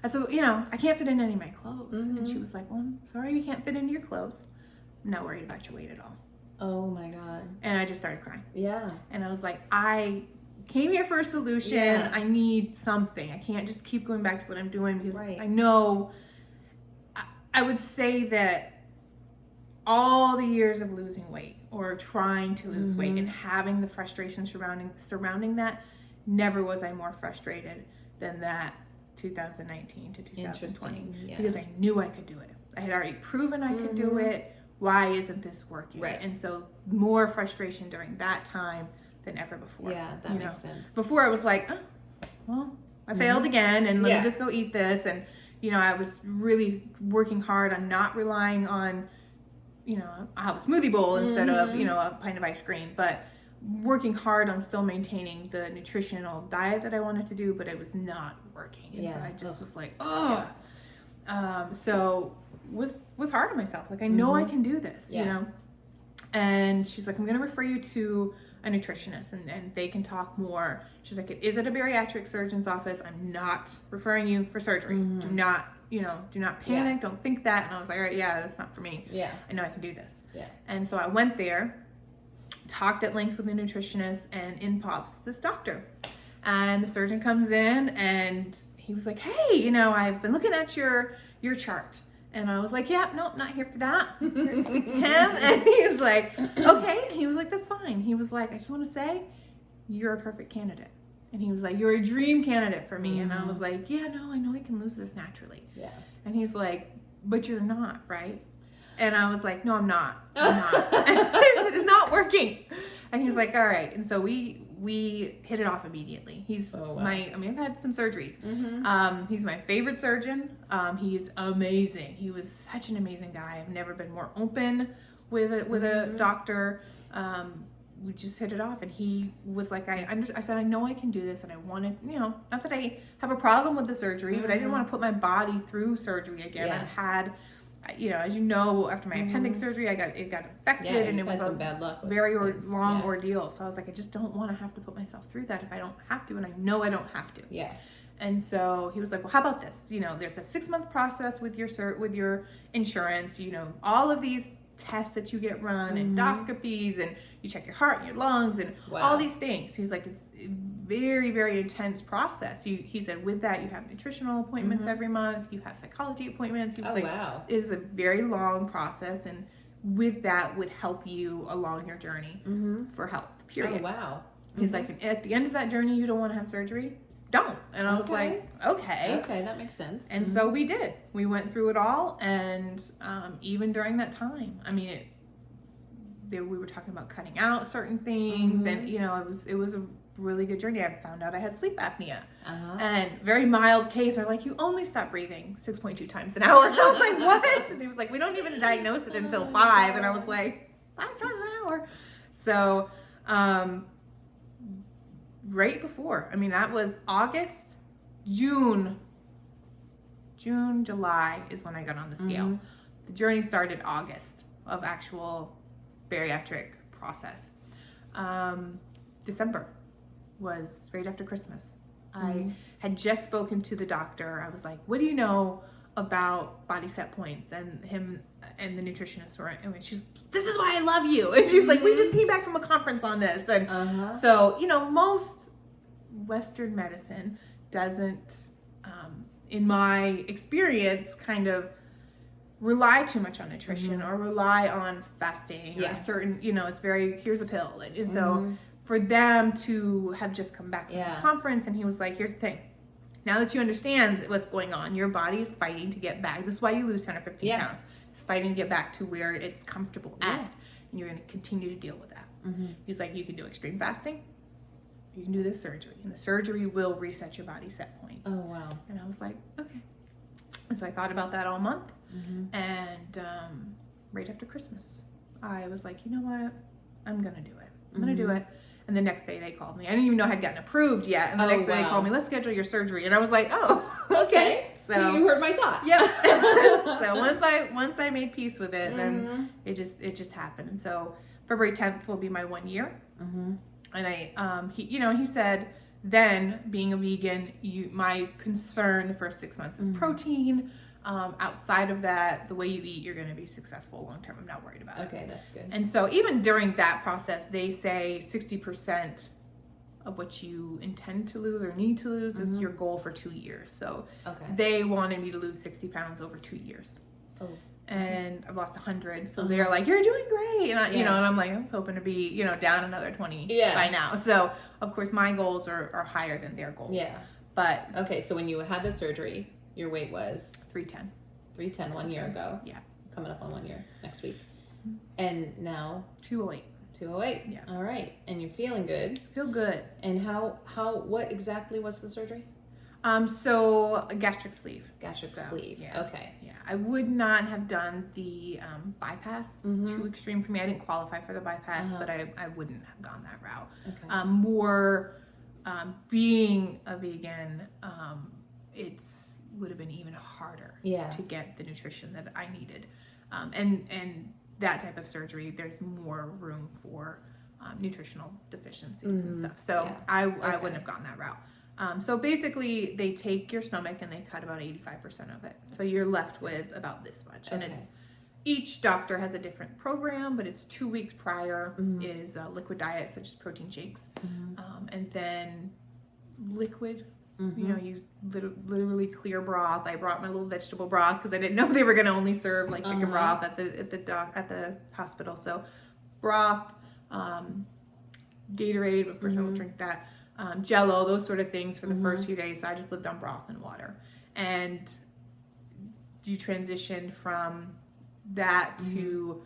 said, you know, I can't fit in any of my clothes. And she was like, well, I'm sorry you can't fit into your clothes. I'm not worried about your weight at all. Oh my God. And I just started crying. Yeah. And I was like, I came here for a solution. I need something. I can't just keep going back to what I'm doing, because I know, I would say that all the years of losing weight or trying to lose weight and having the frustration surrounding that, never was I more frustrated than that 2019 to 2020, because I knew I could do it. I had already proven I could do it why isn't this working? Right. And so more frustration during that time than ever before. Yeah, that makes sense. Before I was like, oh, well, I failed again, and let me just go eat this. And, I was really working hard on not relying on, I'll have a smoothie bowl instead of, a pint of ice cream. But working hard on still maintaining the nutritional diet that I wanted to do, but it was not working. And so I just was like, oh. So was hard on myself. Like, I know I can do this, And she's like, I'm going to refer you to a nutritionist and they can talk more. She's like, it is at a bariatric surgeon's office. I'm not referring you for surgery. Do not panic. Don't think that. And I was like, all right, that's not for me. Yeah. I know I can do this. Yeah. And so I went there, talked at length with the nutritionist, and in pops this doctor. And the surgeon comes in and he was like, hey, I've been looking at your chart. And I was like, no, not here for that. Here to speak to him. And he's like, okay. And he was like, that's fine. He was like, I just want to say, you're a perfect candidate. And he was like, you're a dream candidate for me. And I was like, no, I know I can lose this naturally. Yeah. And he's like, but you're not, right? And I was like, no, I'm not. It's not working. And he's like, all right. And so we hit it off immediately. He's I've had some surgeries. He's my favorite surgeon. He's amazing. He was such an amazing guy. I've never been more open with a doctor. We just hit it off, and he was like, I said, I know I can do this, and I wanted, not that I have a problem with the surgery, but I didn't want to put my body through surgery again. I've had, as you know, after my appendix surgery, it got infected, and it was some bad luck very long ordeal. So I was like, I just don't want to have to put myself through that if I don't have to, and I know I don't have to. Yeah. And so he was like, well, how about this? There's a 6-month process with your insurance. All of these tests that you get run, endoscopies, and you check your heart and your lungs and all these things. He's like, it's a very, very intense process. He said, with that, you have nutritional appointments every month. You have psychology appointments. He was it is a very long process, and with that would help you along your journey for health, period. Oh, wow. He's like, at the end of that journey, you don't want to have surgery? Don't. And I was like, okay, that makes sense. And so we did. We went through it all, and even during that time, I mean, we were talking about cutting out certain things, and it was a really good journey. I found out I had sleep apnea, and very mild case. They're like, you only stop breathing 6.2 times an hour. And I was like, what? And he was like, we don't even diagnose it until 5. And I was like, 5 times an hour. So, right before, that was June, July is when I got on the scale. The journey started August of actual bariatric process. December was right after Christmas. I had just spoken to the doctor. I was like, what do you know about body set points? And him and the nutritionist were, and she's, this is why I love you. And she's like, we just came back from a conference on this. And so, most Western medicine doesn't, in my experience, kind of rely too much on nutrition or rely on fasting or certain, it's very, here's a pill. And so for them to have just come back from this conference, and he was like, here's the thing. Now that you understand what's going on, your body is fighting to get back. This is why you lose 10 or 15 pounds. It's fighting to get back to where it's comfortable at. And you're going to continue to deal with that. He's like, you can do extreme fasting. You can do this surgery. And the surgery will reset your body set point. Oh, wow. And I was like, okay. And so I thought about that all month. And right after Christmas, I was like, you know what? I'm going to do it. I'm going to do it. And the next day they called me. I didn't even know I had gotten approved yet. And the next day they called me, let's schedule your surgery. And I was like, oh, okay. So you heard my thought. Yeah. So once I made peace with it, then it just happened. And so February 10th will be my 1 year. And he said, then being a vegan, my concern the first 6 months is protein. Outside of that, the way you eat, you're going to be successful long term. I'm not worried about it. Okay, that's good. And so even during that process, they say 60% of what you intend to lose or need to lose is your goal for 2 years. So they wanted me to lose 60 pounds over 2 years. Oh. And I've lost 100. So they're like, you're doing great. And and I'm like, I was hoping to be, down another 20 by now. So of course my goals are higher than their goals. Yeah. But okay, so when you had the surgery, your weight was 310. 310 1 year ago. Yeah. Coming up on 1 year next week. And now 208. 208. Yeah. All right. And you're feeling good. Feel good. And what exactly was the surgery? So a gastric sleeve. Gastric So, sleeve. yeah. Okay. Yeah, I would not have done the bypass. It's Mhm. too extreme for me. I didn't qualify for the bypass, Uh-huh. but I wouldn't have gone that route. Okay. More being a vegan, it's would have been even harder Yeah. to get the nutrition that I needed. And that type of surgery, there's more room for nutritional deficiencies and stuff. So Yeah. I Okay. wouldn't have gone that route. So basically, they take your stomach and they cut about 85% of it. So you're left with about this much. And Okay. it's each doctor has a different program, but it's 2 weeks prior Mhm. is a liquid diet, such as protein shakes. Mhm. And then liquid, Mhm. you know, you literally clear broth. I brought my little vegetable broth because I didn't know they were going to only serve like chicken Uh-huh. broth at the hospital. So broth, Gatorade, of course I won't drink that. Jello, those sort of things for the first few days. So I just lived on broth and water. And you transition from that to,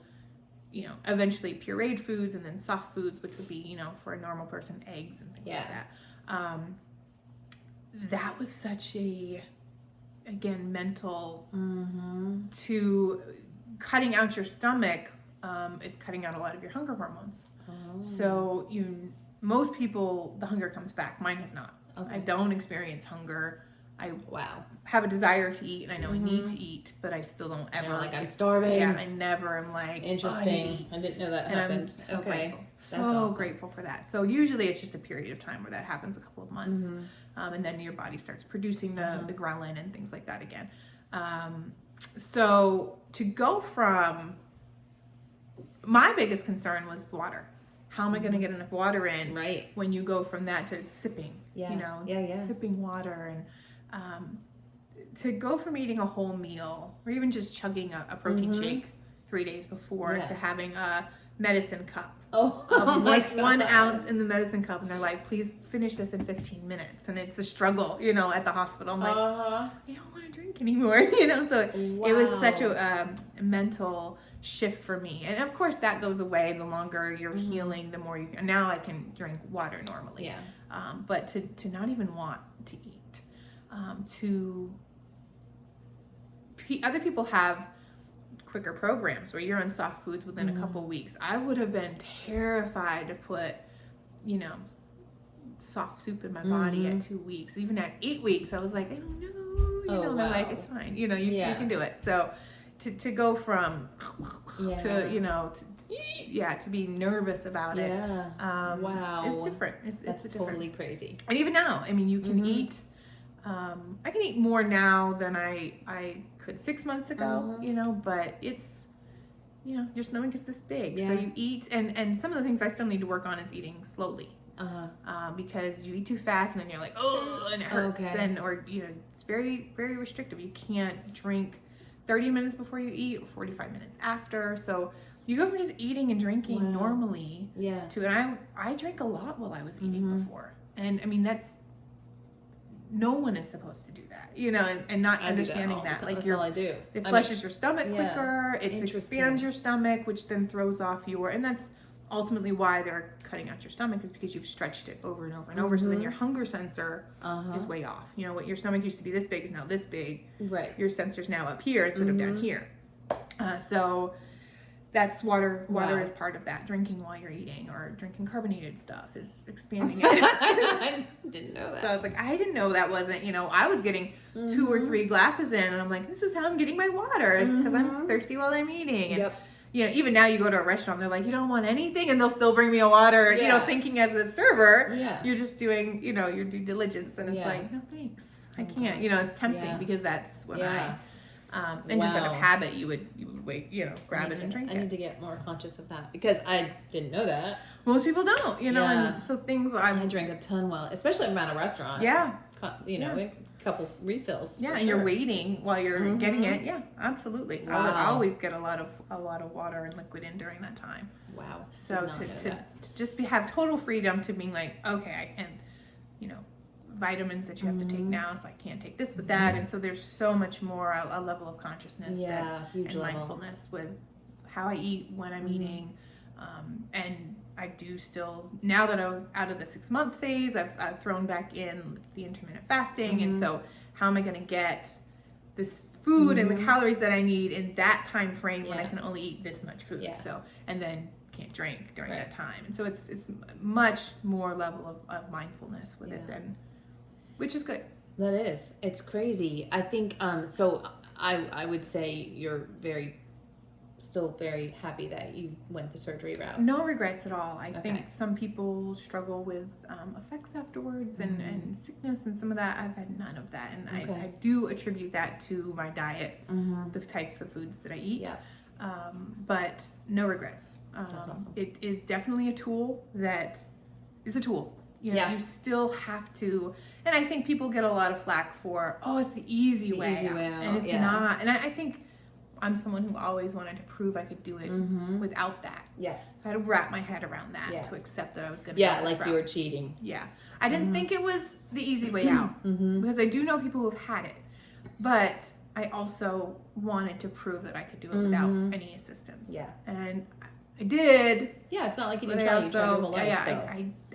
you know, eventually pureed foods and then soft foods, which would be, you know, for a normal person, eggs and things like that. That was such a, again, mental to cutting out your stomach is cutting out a lot of your hunger hormones. Oh. So most people, the hunger comes back. Mine has not. Okay. I don't experience hunger. I Wow. have a desire to eat, and I know I need to eat, but I still don't ever. You're like, I'm starving. Yeah, I never am like, Interesting. Oh, I didn't know that and happened. I'm so Okay. grateful. That's So awesome. grateful for that. So usually it's just a period of time where that happens, a couple of months, and then your body starts producing the ghrelin and things like that again. So to go from, my biggest concern was water. How am I going to get enough water in? Right. When you go from that to sipping, Yeah. you know, Yeah. sipping water, and to go from eating a whole meal or even just chugging a protein shake 3 days before Yeah. to having a medicine cup Oh, of my like 1 God. ounce in the medicine cup, and they're like, please finish this in 15 minutes, and it's a struggle, you know, at the hospital. I'm like, I don't want to drink anymore, you know. So it was such a mental shift for me, and of course that goes away the longer you're healing, the more you can. Now I can drink water normally. Yeah. But to not even want to eat, other people have quicker programs where you're on soft foods within a couple weeks. I would have been terrified to put, you know, soft soup in my body at 2 weeks. Even at 8 weeks, I was like, I don't know, you know, they're like, it's fine, you know, you can do it. So to go from to, you know, to be nervous about it. Wow. It's different. That's It's different. totally crazy. And even now, I mean, you can eat. I can eat more now than I could 6 months ago, you know, but it's, you know, your stomach is this big. So you eat, and some of the things I still need to work on is eating slowly. Because you eat too fast and then you're like, oh, and it hurts. Okay. Or, you know, it's very, very restrictive. You can't drink 30 minutes before you eat or 45 minutes after. So you go from just eating and drinking normally to, and I drank a lot while I was eating before. And I mean, no one is supposed to do that, you know, and not understanding that. Like that's all I do. It flushes your stomach quicker, it Interesting. expands your stomach, which then throws off and that's ultimately why they're cutting out your stomach, is because you've stretched it over and over and over. So then your hunger sensor is way off. You know, what your stomach used to be this big is now this big. Right. Your sensor's now up here instead of down here. So that's water. Water is part of that. Drinking while you're eating or drinking carbonated stuff is expanding it. I didn't know that. So I was like, I didn't know that wasn't, you know, I was getting 2 or 3 glasses in, and I'm like, this is how I'm getting my water, because I'm thirsty while I'm eating. And, you know, even now you go to a restaurant, they're like, you don't want anything, and they'll still bring me a water, you know, thinking as a server, you're just doing, you know, your due diligence, and it's like, no thanks, I can't, you know, it's tempting because that's when and just out of habit, you would wait, you know, grab it and drink it. I need to get more conscious of that because I didn't know that. Most people don't, you know, and so things I drank a ton especially if I'm at a restaurant. You know, a couple refills. Yeah, and you're waiting while you're getting it. Yeah, absolutely. Wow. I would always get a lot of water and liquid in during that time. Wow. So to just have total freedom to being like, okay, and you know, vitamins that you have to take now, so I can't take this with that, and so there's so much more a level of consciousness huge and level. mindfulness with how I eat, when I'm eating. And I do still, now that I'm out of the 6-month phase, I've thrown back in the intermittent fasting. And so how am I going to get this food and the calories that I need in that time frame when I can only eat this much food? So, and then can't drink during that time. And so it's much more level of mindfulness with it than, which is good. That is. It's crazy. I think, so I would say you're still very happy that you went the surgery route. No regrets at all. I think some people struggle with effects afterwards and sickness and some of that. I've had none of that. And I do attribute that to my diet, the types of foods that I eat. Yeah. But no regrets. That's awesome. It is definitely a tool that is a tool. You know, you still have to, and I think people get a lot of flack for, oh, it's the easy way out. And it's not. And I think I'm someone who always wanted to prove I could do it without that. Yeah. So I had to wrap my head around that to accept that I was going to go this route. You were cheating. Yeah. I didn't think it was the easy way out because I do know people who have had it. But I also wanted to prove that I could do it without any assistance. Yeah. And I did. Yeah, it's not like you didn't try. You tried your whole life. Yeah,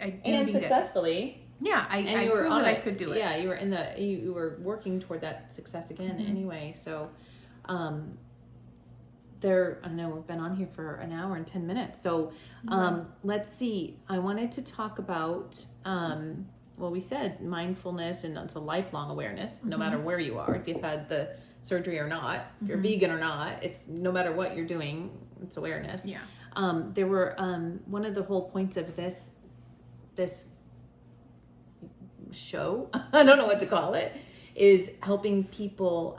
I did. And successfully. Yeah, I proved that I could do it. Yeah, you were you were working toward that success again anyway. So, I know we've been on here for an hour and 10 minutes. So, let's see. I wanted to talk about, well, we said mindfulness and it's a lifelong awareness, no matter where you are, if you've had the surgery or not, if you're vegan or not, it's no matter what you're doing, it's awareness. Yeah. There were, one of the whole points of this show, I don't know what to call it, is helping people,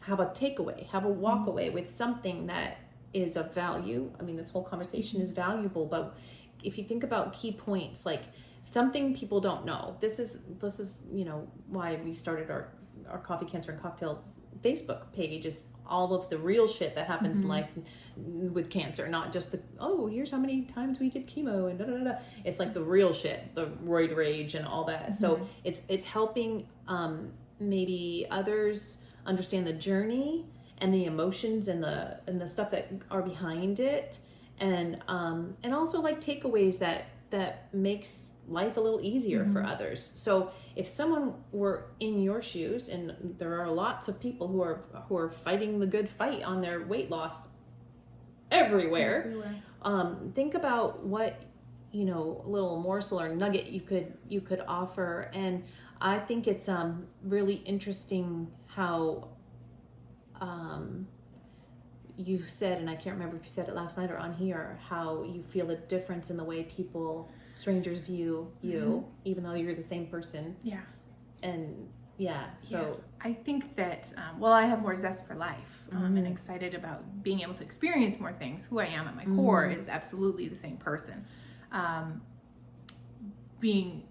have a takeaway, have a walk away with something that is of value. I mean, this whole conversation is valuable, but if you think about key points, like something people don't know, this is, you know, why we started our Coffee, Cancer, and Cocktail Facebook page, is all of the real shit that happens in life with cancer, not just the, oh, here's how many times we did chemo and da da da. It's like the real shit, the roid rage and all that. So it's helping maybe others understand the journey and the emotions and the stuff that are behind it, and also like takeaways that makes life a little easier for others. So if someone were in your shoes, and there are lots of people who are fighting the good fight on their weight loss everywhere. Think about what, you know, little morsel or nugget you could offer. And I think it's really interesting how you said, and I can't remember if you said it last night or on here, how you feel a difference in the way strangers view you, even though you're the same person. Yeah. And so I think that, I have more zest for life and excited about being able to experience more things. Who I am at my core is absolutely the same person. Being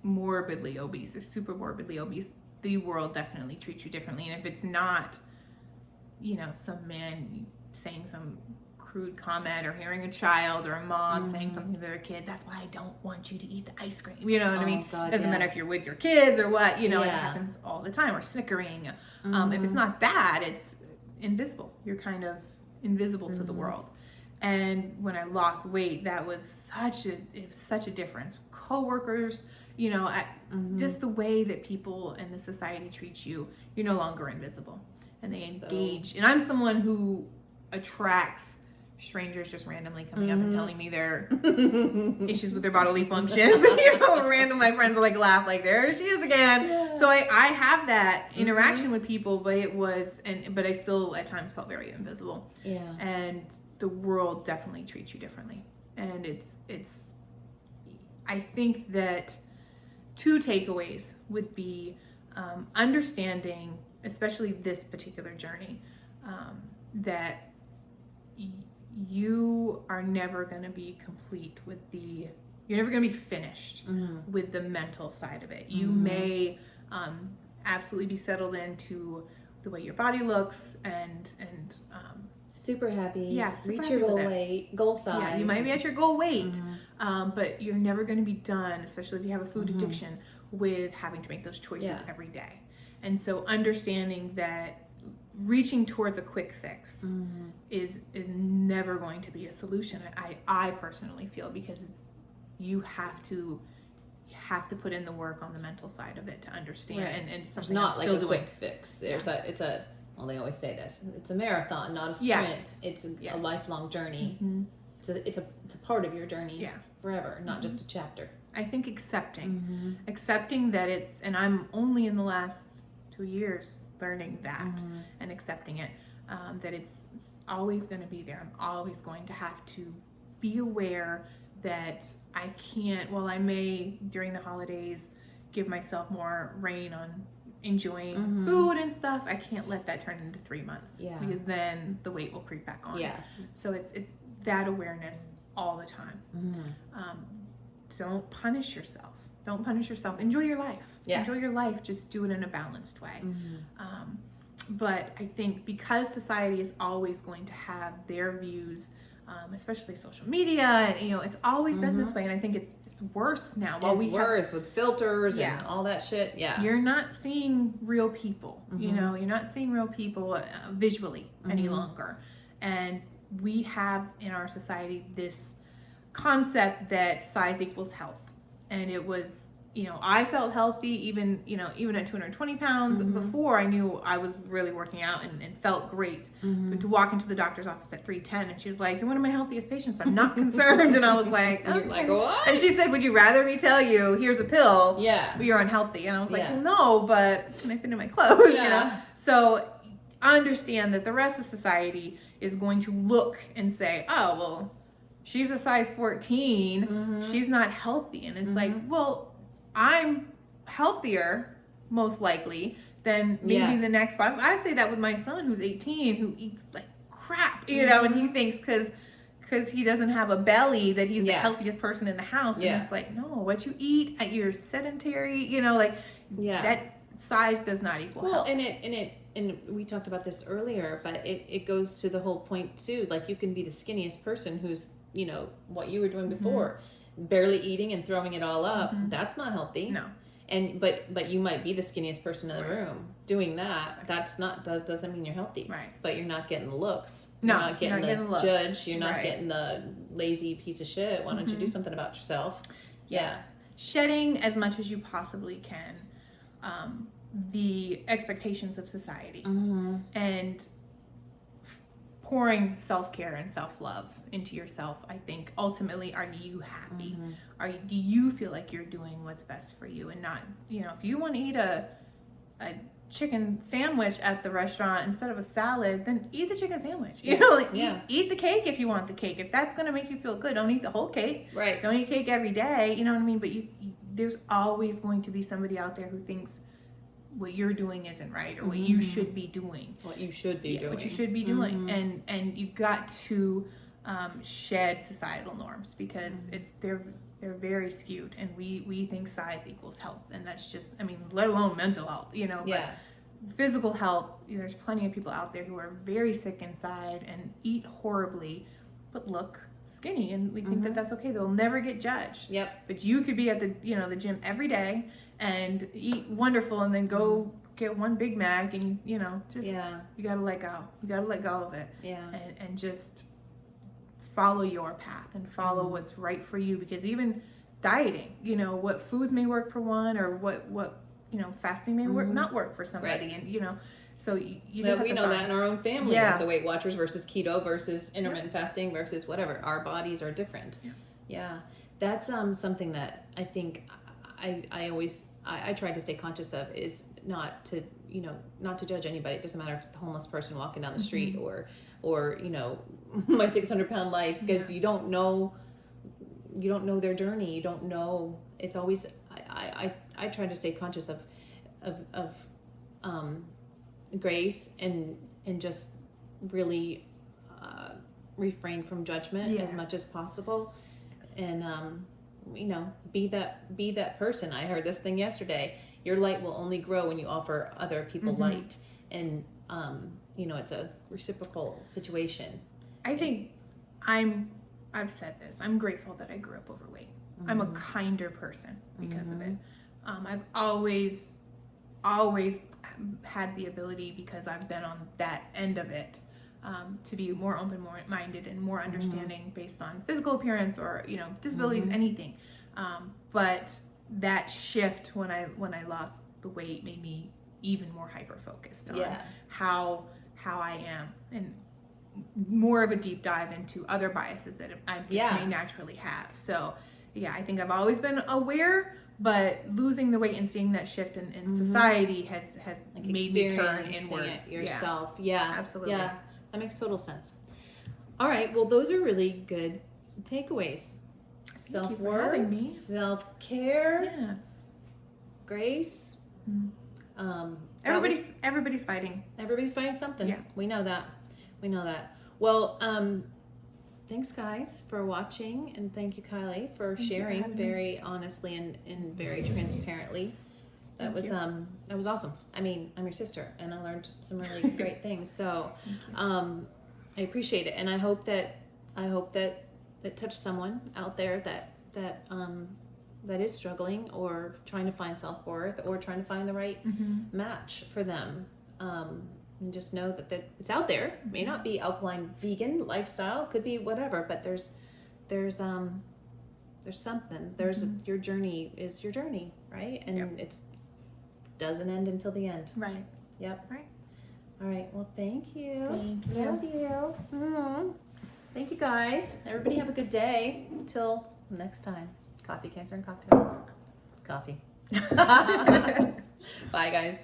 morbidly obese or super morbidly obese, the world definitely treats you differently. And if it's not, you know, some man saying some crude comment or hearing a child or a mom saying something to their kid, that's why I don't want you to eat the ice cream. You know what I mean? God, doesn't matter if you're with your kids or what, you know, it happens all the time, or snickering. If it's not that, it's invisible. You're kind of invisible to the world. And when I lost weight, that was such a difference. Coworkers, you know, just the way that people in the society treat you, you're no longer invisible. And they engage. And I'm someone who attracts strangers just randomly coming up and telling me their issues with their bodily functions. You know, random, my friends will like laugh like, there she is again. Yeah. So I have that interaction with people, but but I still at times felt very invisible. Yeah. And the world definitely treats you differently. And it's I think that 2 takeaways would be understanding, especially this particular journey, that you are never going to be complete you're never going to be finished with the mental side of it. You may absolutely be settled into the way your body looks and super happy. Yeah, reach your goal size. Yeah, you might be at your goal weight, but you're never going to be done, especially if you have a food addiction, with having to make those choices every day. And so understanding that reaching towards a quick fix is never going to be a solution. I personally feel, because you have to put in the work on the mental side of it to understand. Right. And It's not like a quick fix. There's well, they always say this. It's a marathon, not a sprint. Yes. It's a lifelong journey. It's a part of your journey forever, not just a chapter. I think accepting that and I'm only in the last 2 years learning that and accepting it, that it's always going to be there. I'm always going to have to be aware that I can't, while I may during the holidays give myself more rein on enjoying food and stuff, I can't let that turn into 3 months, because then the weight will creep back on. So it's that awareness all the time. Don't punish yourself. Enjoy your life. Enjoy your life. Just do it in a balanced way. But I think because society is always going to have their views, especially social media, and it's always been this way, and I think it's worse now. It's worse with filters and all that shit. You're not seeing real people. You're not seeing real people visually any longer. And we have in our society this concept that size equals health. And it was, I felt healthy even at 220 pounds before I knew I was really working out and felt great. But to walk into the doctor's office at 310 and she's like, "You're one of my healthiest patients. I'm not concerned." And I was like, "Okay." You're like, "What?" And she said, "Would you rather me tell you, here's a pill, but you're unhealthy?" And I was like, "Well, no, but can I fit in my clothes?" So understand that the rest of society is going to look and say, "Oh, well, she's a size 14, she's not healthy." And it's like, well, I'm healthier, most likely, than maybe the next. But I say that with my son, who's 18, who eats like crap, and he thinks because he doesn't have a belly that he's the healthiest person in the house. And it's like, no, what you eat, you're sedentary, that size does not equal health. And we talked about this earlier, but it goes to the whole point too. Like, you can be the skinniest person who's, what you were doing before, barely eating and throwing it all up. That's not healthy. No. And but you might be the skinniest person in the room doing that. That's not doesn't mean you're healthy. Right. But you're not getting the looks. No, you're not getting the looks. judge. You're not getting the lazy piece of shit. Why don't you do something about yourself? Yes. Shedding as much as you possibly can the expectations of society, and pouring self-care and self-love into yourself. I think ultimately, are you happy? Do you feel like you're doing what's best for you, and not, if you want to eat a chicken sandwich at the restaurant instead of a salad, then eat the chicken sandwich. Eat the cake if you want the cake. If that's going to make you feel good, don't eat the whole cake. Right. Don't eat cake every day. You know what I mean? But there's always going to be somebody out there who thinks what you're doing isn't right, or what you should be doing. What you should be doing. And you've got to shed societal norms, because they're very skewed, and we think size equals health, and that's just, let alone mental health, but physical health, there's plenty of people out there who are very sick inside and eat horribly but look skinny, and we think that that's okay. They'll never get judged. But you could be at the the gym every day and eat wonderful, and then go get one Big Mac, and you gotta let go. You gotta let go of it. And just follow your path and follow what's right for you, because even dieting, what foods may work for one, or what fasting may not work for somebody. And so you just we know that in our own family, the Weight Watchers versus keto versus intermittent fasting versus whatever. Our bodies are different. That's something that I think I try to stay conscious of, is not to judge anybody. It doesn't matter if it's the homeless person walking down the street or my 600-pound life, because you don't know their journey. You don't know. It's always I try to stay conscious of grace and just really refrain from judgment as much as possible, and be that person. I heard this thing yesterday: your light will only grow when you offer other people light, and it's a reciprocal situation. I think I've said this, I'm grateful that I grew up overweight. I'm a kinder person because of it. I've always had the ability, because I've been on that end of it, to be more open-minded and more understanding based on physical appearance or, you know, disabilities, anything. But that shift when I lost the weight made me even more hyper-focused on how I am, and more of a deep dive into other biases that I just may naturally have. So yeah, I think I've always been aware, but losing the weight and seeing that shift in society has Like made me turn inwards. it yourself. Yeah, absolutely. Yeah, that makes total sense. All right, well, those are really good takeaways. Thank you for having me. Self-care, Yes. grace. Everybody's fighting. Everybody's fighting something. Yeah. We know that. Well, thanks guys for watching, and thank you, Kylie, for sharing very honestly and very transparently. That was awesome. I mean, I'm your sister, and I learned some really great things. So, I appreciate it, and I hope that touched someone out there that is struggling or trying to find self-worth or trying to find the right match for them. And just know that it's out there. It may not be alkaline vegan lifestyle, could be whatever, but there's something. Your journey is your journey, right? And it doesn't end until the end. Right. Yep. Right. All right. Well, thank you. Thank you. Love you. Thank you, guys. Everybody have a good day. Until next time. Coffee, cancer, and cocktails. Coffee. Bye, guys.